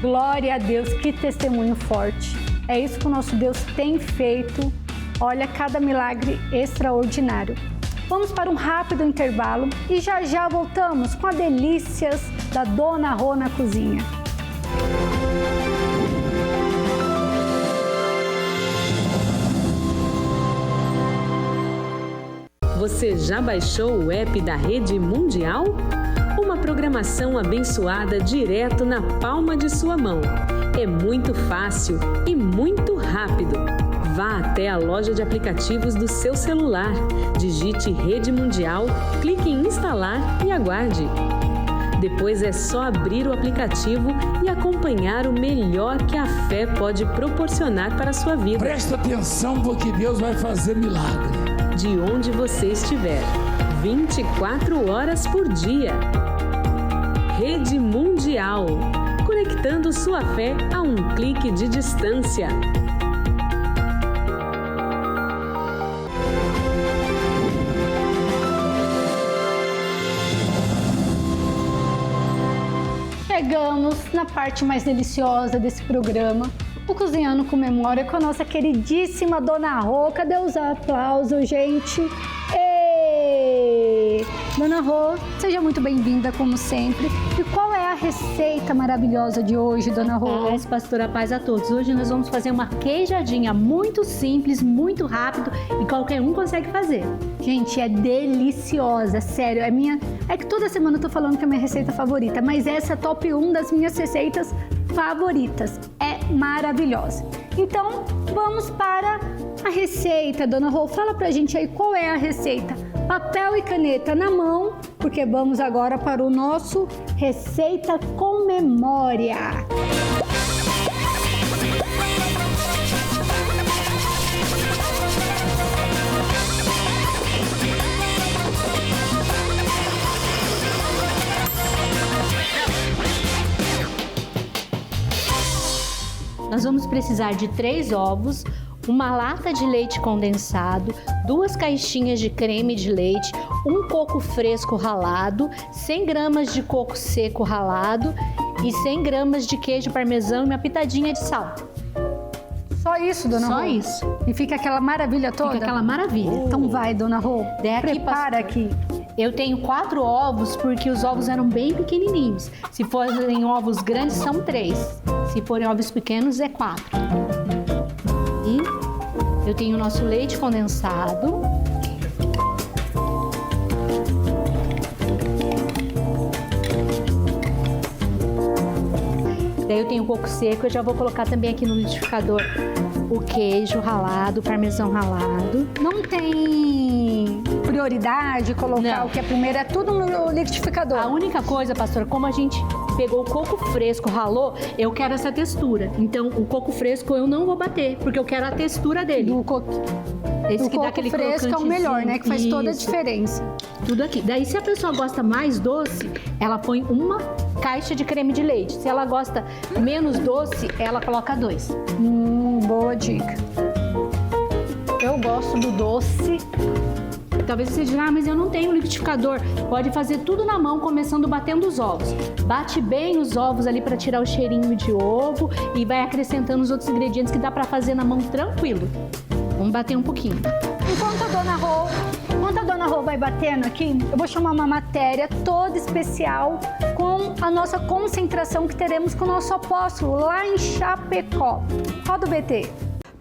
Glória a Deus, que testemunho forte. É isso que o nosso Deus tem feito. Olha, cada milagre extraordinário. Vamos para um rápido intervalo e já já voltamos com as delícias da Dona Rô na cozinha. Você já baixou o app da Rede Mundial? Uma programação abençoada direto na palma de sua mão. É muito fácil e muito rápido. Vá até a loja de aplicativos do seu celular, digite Rede Mundial, clique em instalar e aguarde. Depois é só abrir o aplicativo e acompanhar o melhor que a fé pode proporcionar para a sua vida. Presta atenção porque Deus vai fazer milagre. De onde você estiver, 24 horas por dia. Rede Mundial, conectando sua fé a um clique de distância. Chegamos na parte mais deliciosa desse programa, o Cozinhando com Memória, com a nossa queridíssima Dona Rô. Cadê os aplausos, gente? Ei! Dona Rô, seja muito bem-vinda, como sempre. E qual é a receita maravilhosa de hoje, Dona Rô? Paz, pastora, paz a todos. Hoje nós vamos fazer uma queijadinha muito simples, muito rápido e qualquer um consegue fazer. Gente, é deliciosa, sério. É que toda semana eu tô falando que é a minha receita favorita, mas essa é top 1 das minhas receitas favoritas. É maravilhosa. Então, vamos para a receita. Dona Rô, fala pra gente aí qual é a receita. Papel e caneta na mão, porque vamos agora para o nosso Receita com Memória. Nós vamos precisar de 3 ovos, uma lata de leite condensado, 2 caixinhas de creme de leite, um coco fresco ralado, 100 gramas de coco seco ralado e 100 gramas de queijo parmesão e uma pitadinha de sal. Só isso, Dona Rô? Só isso. E fica aquela maravilha toda? Fica aquela maravilha. Então vai, Dona Rô. Prepara aqui. Eu tenho 4 ovos porque os ovos eram bem pequenininhos. Se forem ovos grandes, são 3. Se forem ovos pequenos, é 4. E eu tenho o nosso leite condensado. Daí eu tenho o coco seco, eu já vou colocar também aqui no liquidificador o queijo ralado, o parmesão ralado. Não tem prioridade colocar Não. o que é primeiro, é tudo no liquidificador. A única coisa, pastora, como a gente pegou o coco fresco, ralou, eu quero essa textura. Então, o coco fresco eu não vou bater, porque eu quero a textura dele. Do coco fresco é o melhor, né? Que faz toda a diferença. Tudo aqui. Daí, se a pessoa gosta mais doce, ela põe uma caixa de creme de leite. Se ela gosta menos doce, ela coloca 2. Boa dica. Eu gosto do doce. Talvez você diga, mas eu não tenho liquidificador. Pode fazer tudo na mão, começando batendo os ovos. Bate bem os ovos ali para tirar o cheirinho de ovo e vai acrescentando os outros ingredientes que dá para fazer na mão tranquilo. Vamos bater um pouquinho. Enquanto a Dona Rô vai batendo aqui, eu vou chamar uma matéria toda especial com a nossa concentração que teremos com o nosso apóstolo lá em Chapecó. Roda o BT.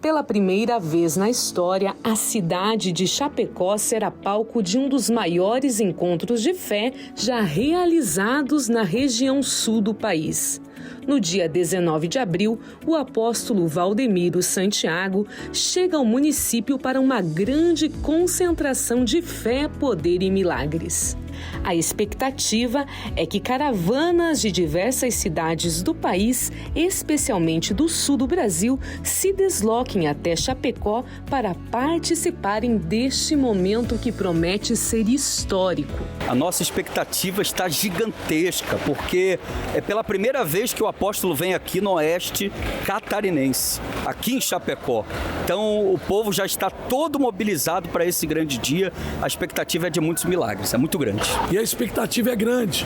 Pela primeira vez na história, a cidade de Chapecó será palco de um dos maiores encontros de fé já realizados na região sul do país. No dia 19 de abril, o apóstolo Valdemiro Santiago chega ao município para uma grande concentração de fé, poder e milagres. A expectativa é que caravanas de diversas cidades do país, especialmente do sul do Brasil, se desloquem até Chapecó para participarem deste momento que promete ser histórico. A nossa expectativa está gigantesca, porque é pela primeira vez que o apóstolo vem aqui no oeste catarinense, aqui em Chapecó. Então o povo já está todo mobilizado para esse grande dia. A expectativa é de muitos milagres, é muito grande. E a expectativa é grande,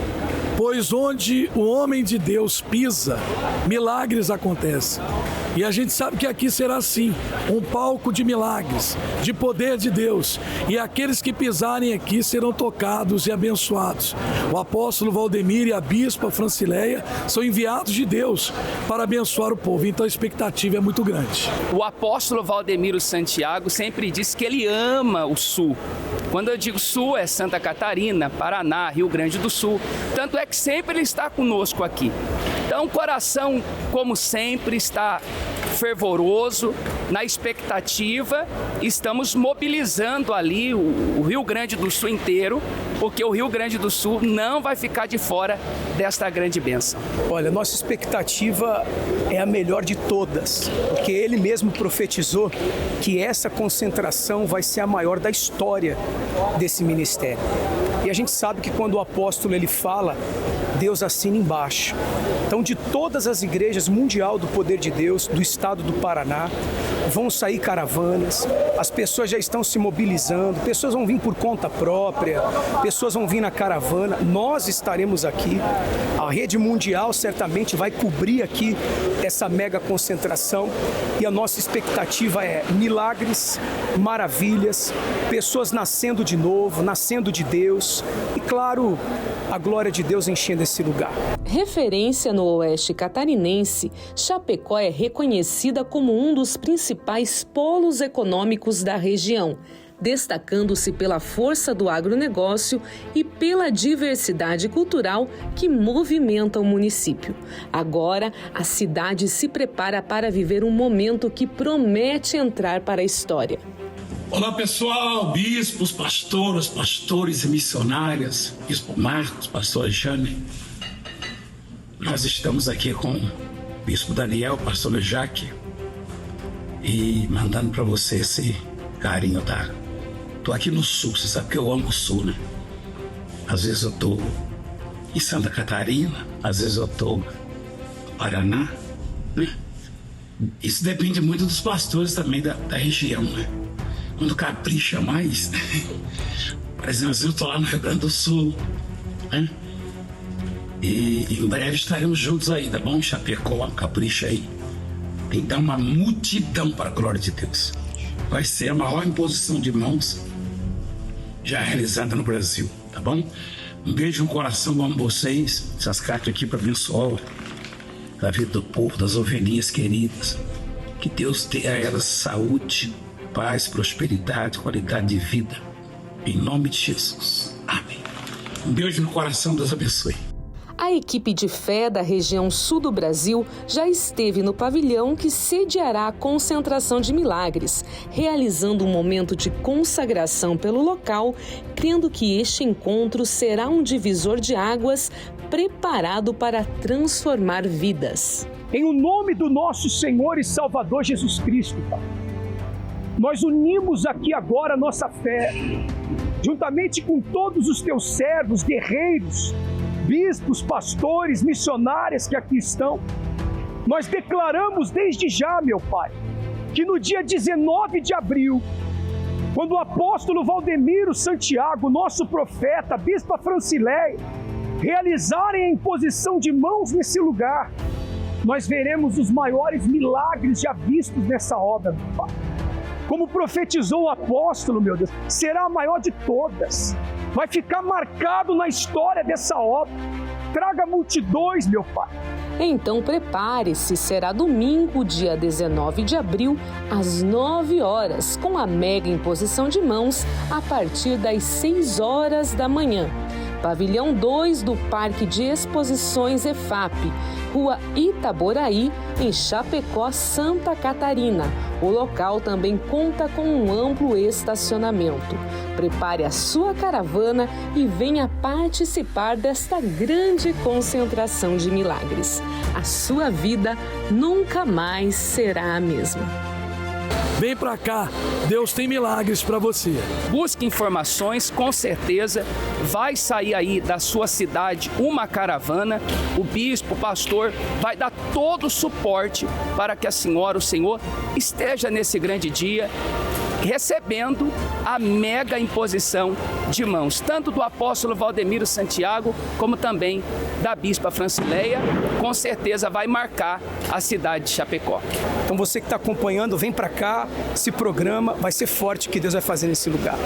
pois onde o homem de Deus pisa, milagres acontecem. E a gente sabe que aqui será assim, um palco de milagres, de poder de Deus. E aqueles que pisarem aqui serão tocados e abençoados. O apóstolo Valdemiro e a bispa Francileia são enviados de Deus para abençoar o povo. Então a expectativa é muito grande. O apóstolo Valdemiro Santiago sempre diz que ele ama o Sul. Quando eu digo Sul, é Santa Catarina, Paraná, Rio Grande do Sul. Tanto é que sempre ele está conosco aqui. Então o coração, como sempre, está fervoroso, na expectativa. Estamos mobilizando ali o Rio Grande do Sul inteiro, porque o Rio Grande do Sul não vai ficar de fora desta grande bênção. Olha, nossa expectativa é a melhor de todas, porque ele mesmo profetizou que essa concentração vai ser a maior da história desse ministério. E a gente sabe que quando o apóstolo ele fala, Deus assina embaixo. Então, de todas as igrejas mundial do Poder de Deus, do estado do Paraná, vão sair caravanas, as pessoas já estão se mobilizando, pessoas vão vir por conta própria, pessoas vão vir na caravana, nós estaremos aqui, a rede mundial certamente vai cobrir aqui essa mega concentração e a nossa expectativa é milagres, maravilhas, pessoas nascendo de novo, nascendo de Deus e, claro, a glória de Deus enchendo esse lugar. Referência no oeste catarinense, Chapecó é reconhecida como um dos principais polos econômicos da região, destacando-se pela força do agronegócio e pela diversidade cultural que movimenta o município. Agora, a cidade se prepara para viver um momento que promete entrar para a história. Olá pessoal, bispos, pastores e missionárias, bispo Marcos, pastor Jane. Nós estamos aqui com o bispo Daniel, pastor Jaque, e mandando para você esse carinho, tá? Tô aqui no sul, você sabe que eu amo o sul, né? Às vezes eu tô em Santa Catarina, às vezes eu tô no Paraná, né? Isso depende muito dos pastores também da região, né? Quando capricha mais, por exemplo, eu tô lá no Rio Grande do Sul, né? E em breve estaremos juntos aí, tá bom? Chapecó, capricha aí. Tem que dar uma multidão para a glória de Deus. Vai ser a maior imposição de mãos já realizada no Brasil, tá bom? Um beijo no coração, amo vocês. Essas cartas aqui para abençoar a vida do povo, das ovelhinhas queridas. Que Deus dê a elas saúde, paz, prosperidade, qualidade de vida. Em nome de Jesus. Amém. Um beijo no coração, Deus abençoe. A equipe de fé da região sul do Brasil já esteve no pavilhão que sediará a concentração de milagres, realizando um momento de consagração pelo local, crendo que este encontro será um divisor de águas preparado para transformar vidas. Em o nome do nosso Senhor e Salvador Jesus Cristo, Pai, nós unimos aqui agora a nossa fé, juntamente com todos os teus servos, guerreiros, bispos, pastores, missionárias que aqui estão. Nós declaramos desde já, meu Pai, que no dia 19 de abril, quando o apóstolo Valdemiro Santiago, nosso profeta, a bispa Francileia, realizarem a imposição de mãos nesse lugar, nós veremos os maiores milagres já vistos nessa obra, meu Pai. Como profetizou o apóstolo, meu Deus, será a maior de todas. Vai ficar marcado na história dessa obra. Traga multidões, meu Pai. Então prepare-se, será domingo, dia 19 de abril, às 9 horas, com a mega imposição de mãos a partir das 6 horas da manhã. Pavilhão 2 do Parque de Exposições EFAP, Rua Itaboraí, em Chapecó, Santa Catarina. O local também conta com um amplo estacionamento. Prepare a sua caravana e venha participar desta grande concentração de milagres. A sua vida nunca mais será a mesma. Vem pra cá, Deus tem milagres para você. Busque informações, com certeza vai sair aí da sua cidade uma caravana. O bispo, o pastor vai dar todo o suporte para que a senhora, o senhor, esteja nesse grande dia recebendo a mega imposição de mãos, tanto do apóstolo Valdemiro Santiago, como também da bispa Francileia. Com certeza vai marcar a cidade de Chapecó. Então você que está acompanhando, vem para cá, se programa, vai ser forte o que Deus vai fazer nesse lugar.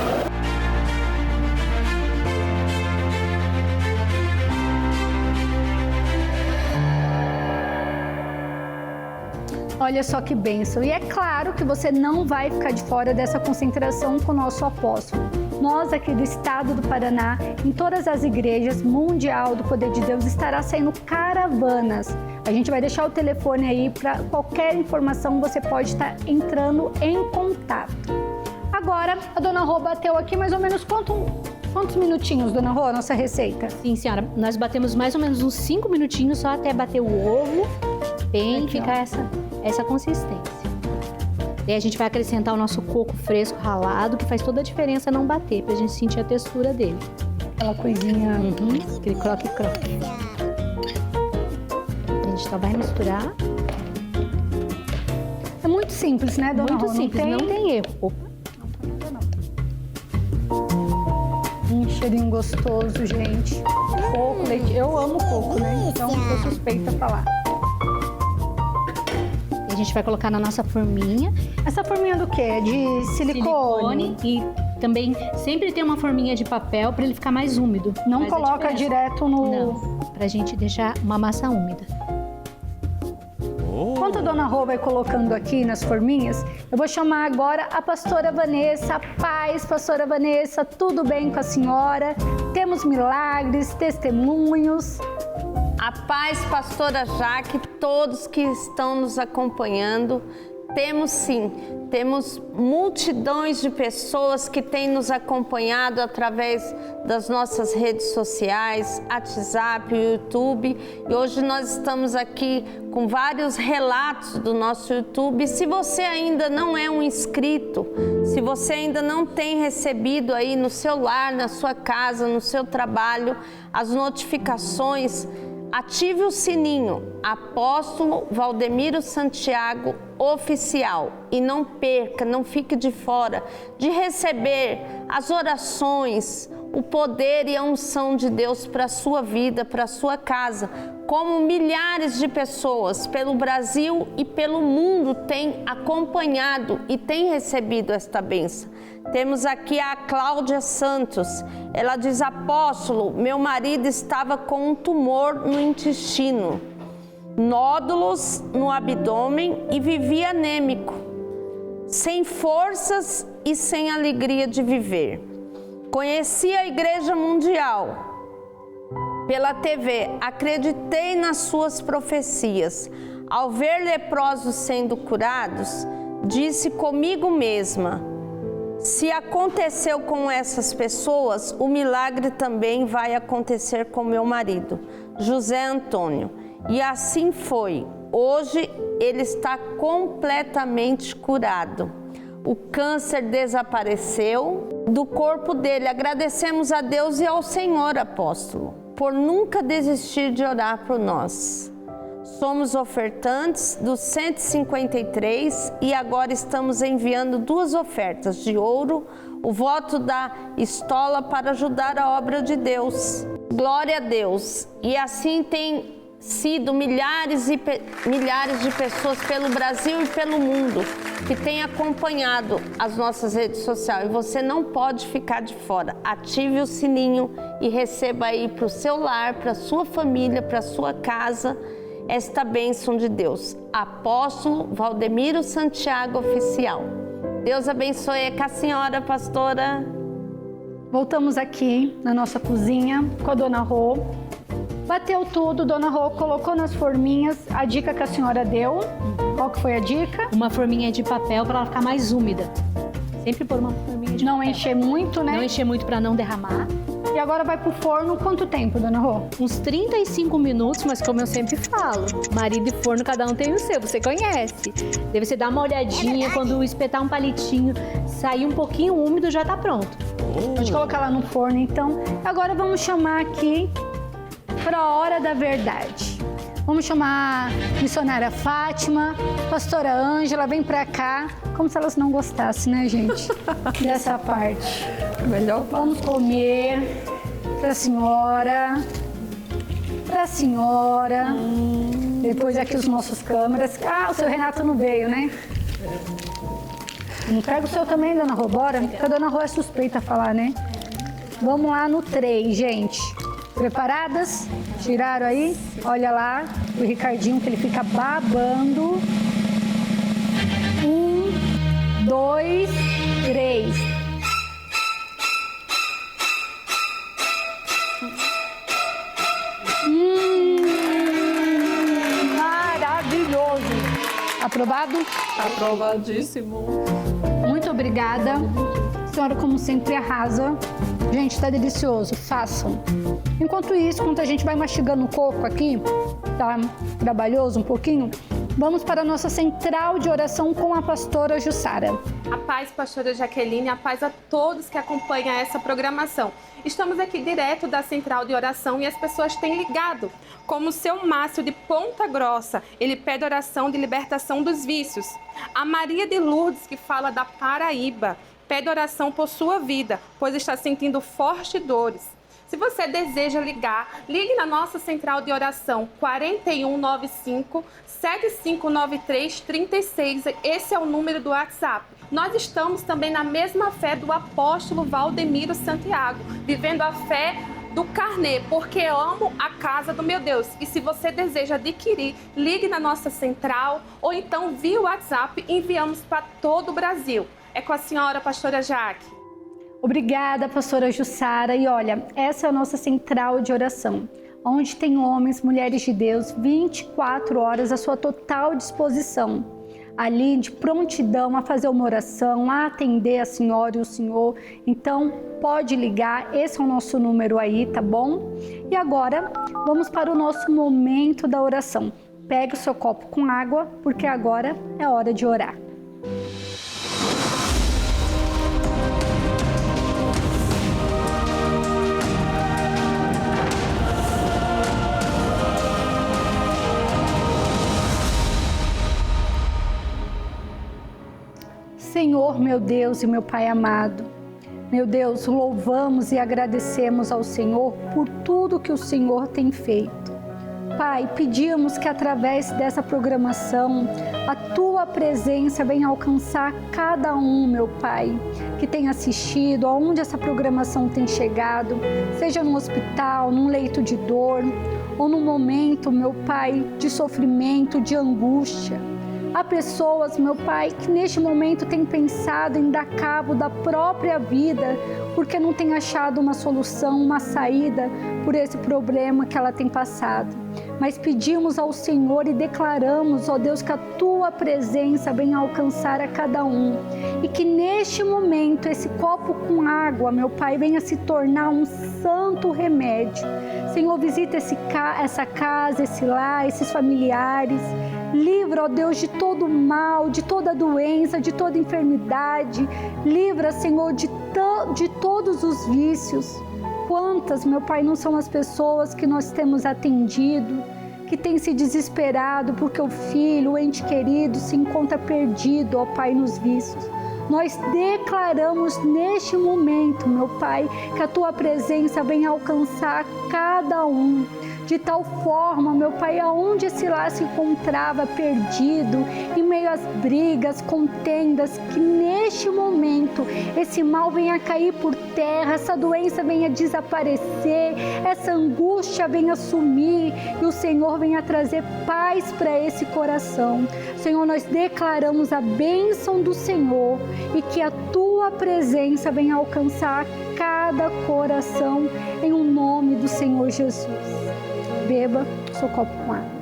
Olha só que bênção. E é claro que você não vai ficar de fora dessa concentração com o nosso apóstolo. nós aqui do estado do Paraná, em todas as igrejas mundial do Poder de Deus, estará saindo caravanas. A gente vai deixar o telefone aí para qualquer informação, você pode estar entrando em contato. Agora, a Dona Rô bateu aqui mais ou menos quantos minutinhos, Dona Rô, a nossa receita? Sim, senhora, nós batemos mais ou menos uns 5 minutinhos só até bater o ovo, bem aqui, ficar essa consistência. Daí a gente vai acrescentar o nosso coco fresco ralado, que faz toda a diferença não bater, pra gente sentir a textura dele. Aquela coisinha, aquele croque-croque. A gente só vai misturar. É muito simples, né, Dona Rô? Muito simples, não tem erro. Cheirinho gostoso, gente. Coco, leite. Eu amo coco, né? Então sou suspeita a falar. E a gente vai colocar na nossa forminha. Essa forminha do quê? É de silicone? E também sempre tem uma forminha de papel para ele ficar mais úmido. Não coloca direto no... Não, pra gente deixar uma massa úmida. Enquanto a Dona Rô vai colocando aqui nas forminhas, eu vou chamar agora a pastora Vanessa. A paz, pastora Vanessa, tudo bem com a senhora? Temos milagres, testemunhos. A paz, pastora Jaque, todos que estão nos acompanhando. Temos sim, temos multidões de pessoas que têm nos acompanhado através das nossas redes sociais, WhatsApp, YouTube. E hoje nós estamos aqui com vários relatos do nosso YouTube. Se você ainda não é um inscrito, se você ainda não tem recebido aí no seu lar, na sua casa, no seu trabalho, as notificações, ative o sininho, Apóstolo Valdemiro Santiago Oficial, e não perca, não fique de fora de receber as orações, o poder e a unção de Deus para a sua vida, para a sua casa, como milhares de pessoas pelo Brasil e pelo mundo têm acompanhado e têm recebido esta bênção. Temos aqui a Cláudia Santos. Ela diz: apóstolo, meu marido estava com um tumor no intestino, nódulos no abdômen e vivia anêmico, sem forças e sem alegria de viver. Conheci a Igreja Mundial pela TV, acreditei nas suas profecias. Ao ver leprosos sendo curados, disse comigo mesma: se aconteceu com essas pessoas, o milagre também vai acontecer com meu marido, José Antônio. E assim foi. Hoje ele está completamente curado. O câncer desapareceu do corpo dele. Agradecemos a Deus e ao Senhor, apóstolo, por nunca desistir de orar por nós. Somos ofertantes dos 153 e agora estamos enviando 2 ofertas de ouro, o voto da estola para ajudar a obra de Deus. Glória a Deus! E assim tem sido milhares e milhares de pessoas pelo Brasil e pelo mundo que têm acompanhado as nossas redes sociais. E você não pode ficar de fora. Ative o sininho e receba aí para o seu lar, para a sua família, para a sua casa, esta bênção de Deus. Apóstolo Valdemiro Santiago Oficial. Deus abençoe com a senhora, pastora. Voltamos aqui na nossa cozinha com a Dona Rô. Bateu tudo, Dona Rô colocou nas forminhas a dica que a senhora deu. Qual que foi a dica? Uma forminha de papel para ela ficar mais úmida. Sempre pôr uma forminha de papel. Não encher muito, né? Não encher muito para não derramar. E agora vai pro forno quanto tempo, Dona Rô? Uns 35 minutos, mas como eu sempre falo, marido e forno cada um tem o seu, você conhece. Daí você dá uma olhadinha, quando espetar um palitinho, sair um pouquinho úmido, já tá pronto. Pode colocar lá no forno, então. Agora vamos chamar aqui para a hora da verdade. Vamos chamar a missionária Fátima, pastora Ângela, vem pra cá. Como se elas não gostassem, né, gente? Dessa parte. Melhor. Vamos comer pra senhora. Pra senhora. Depois aqui os nossos câmeras. Ah, o seu Renato não veio, né? Não pega o seu também, Dona Rô, bora? Porque a Dona Rô é suspeita a falar, né? Vamos lá no 3, gente. Preparadas? Tiraram aí? Olha lá, o Ricardinho, que ele fica babando. 1, 2, 3. Aprovado? Aprovadíssimo. Muito obrigada. A senhora, como sempre, arrasa. Gente, está delicioso. Façam. Enquanto isso, enquanto a gente vai mastigando o coco aqui, tá trabalhoso um pouquinho, vamos para a nossa central de oração com a pastora Jussara. A paz, pastora Jaqueline, a paz a todos que acompanham essa programação. Estamos aqui direto da central de oração e as pessoas têm ligado. Como o seu Márcio de Ponta Grossa, ele pede oração de libertação dos vícios. A Maria de Lourdes, que fala da Paraíba, pede oração por sua vida, pois está sentindo fortes dores. Se você deseja ligar, ligue na nossa central de oração 4195-7593-36. Esse é o número do WhatsApp. Nós estamos também na mesma fé do apóstolo Valdemiro Santiago, vivendo a fé do carnê, porque amo a casa do meu Deus. E se você deseja adquirir, ligue na nossa central ou então via WhatsApp, enviamos para todo o Brasil. É com a senhora, pastora Jaque. Obrigada, pastora Jussara. E olha, essa é a nossa central de oração, onde tem homens, mulheres de Deus, 24 horas à sua total disposição. Ali de prontidão a fazer uma oração, a atender a senhora e o senhor. Então, pode ligar, esse é o nosso número aí, tá bom? E agora, vamos para o nosso momento da oração. Pegue o seu copo com água, porque agora é hora de orar. Senhor, meu Deus e meu Pai amado, meu Deus, louvamos e agradecemos ao Senhor por tudo que o Senhor tem feito. Pai, pedimos que através dessa programação, a Tua presença venha alcançar cada um, meu Pai, que tem assistido, aonde essa programação tem chegado, seja no hospital, num leito de dor, ou num momento, meu Pai, de sofrimento, de angústia. Há pessoas, meu Pai, que neste momento têm pensado em dar cabo da própria vida porque não tem achado uma solução, uma saída por esse problema que ela tem passado. Mas pedimos ao Senhor e declaramos, ó Deus, que a Tua presença venha alcançar a cada um e que neste momento esse copo com água, meu Pai, venha se tornar um santo remédio. Senhor, visita essa casa, esse lar, esses familiares. Livra, ó Deus, de todo mal, de toda doença, de toda enfermidade. Livra, Senhor, de todos os vícios. Quantas, meu Pai, não são as pessoas que nós temos atendido, que têm se desesperado porque o filho, o ente querido, se encontra perdido, ó Pai, nos vícios. Nós declaramos neste momento, meu Pai, que a Tua presença venha alcançar cada um. De tal forma, meu Pai, aonde esse lar se encontrava perdido, em meio às brigas, contendas, que neste momento esse mal venha cair por terra, essa doença venha desaparecer, essa angústia venha sumir e o Senhor venha trazer paz para esse coração. Senhor, nós declaramos a bênção do Senhor e que a Tua presença venha alcançar cada coração em o nome do Senhor Jesus. Beba seu copo com água.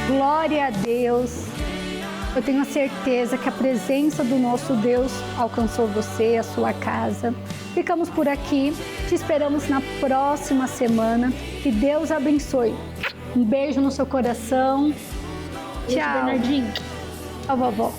Glória a Deus. Eu tenho a certeza que a presença do nosso Deus alcançou você, a sua casa. Ficamos por aqui. Te esperamos na próxima semana. Que Deus abençoe. Um beijo no seu coração. Tchau, Bernardinho. Tchau, vovó.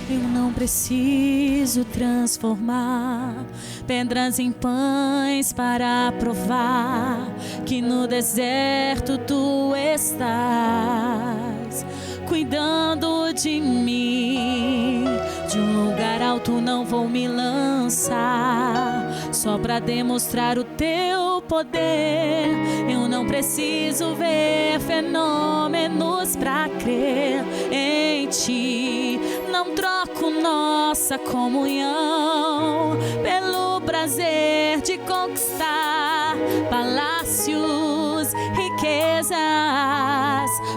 Eu não preciso transformar pedras em pães para provar que no deserto Tu estás cuidando de mim. De um lugar alto não vou me lançar só para demonstrar o teu poder. Eu não preciso ver fenômenos pra crer em ti. Não troco nossa comunhão pelo prazer de conquistar palácios, riquezas.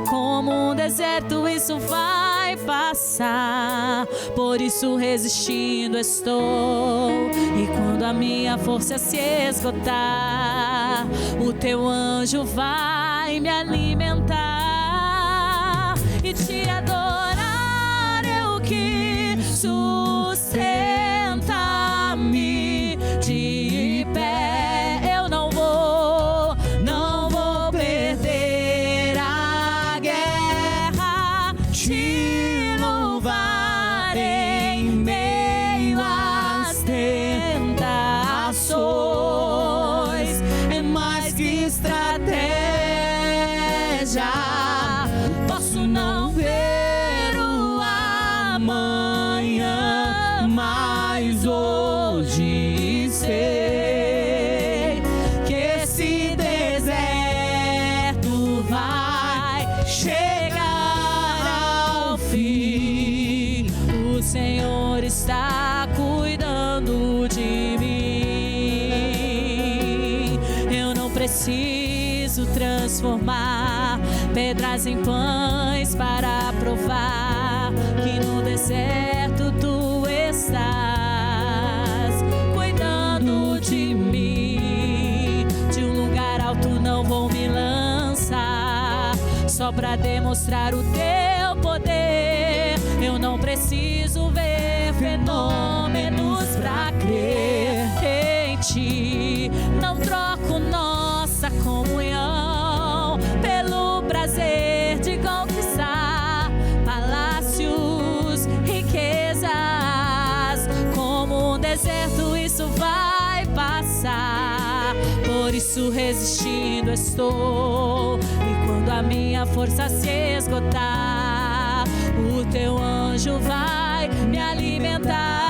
Como um deserto isso vai passar, por isso resistindo estou. E quando a minha força se esgotar, o teu anjo vai me alimentar e te adorar. Eu que sustenta-me de pé. Eu não vou perder a guerra. Te louvar em meio às tentações é mais que estratégia. Posso não ver o amanhã, mas hoje sei que esse deserto vai chegar ao fim. O Senhor está cuidando de mim. Eu não preciso transformar pedras em pães para provar que no deserto tu estás cuidando de mim. De um lugar alto não vou me lançar só para demonstrar o teu poder. Eu não preciso ver fenômenos pra crer em ti. Não troco nossa comunhão pelo prazer de conquistar palácios, riquezas. Como um deserto isso vai passar, por isso resistindo estou. E quando a minha força se esgotar, o teu anjo vai me alimentar.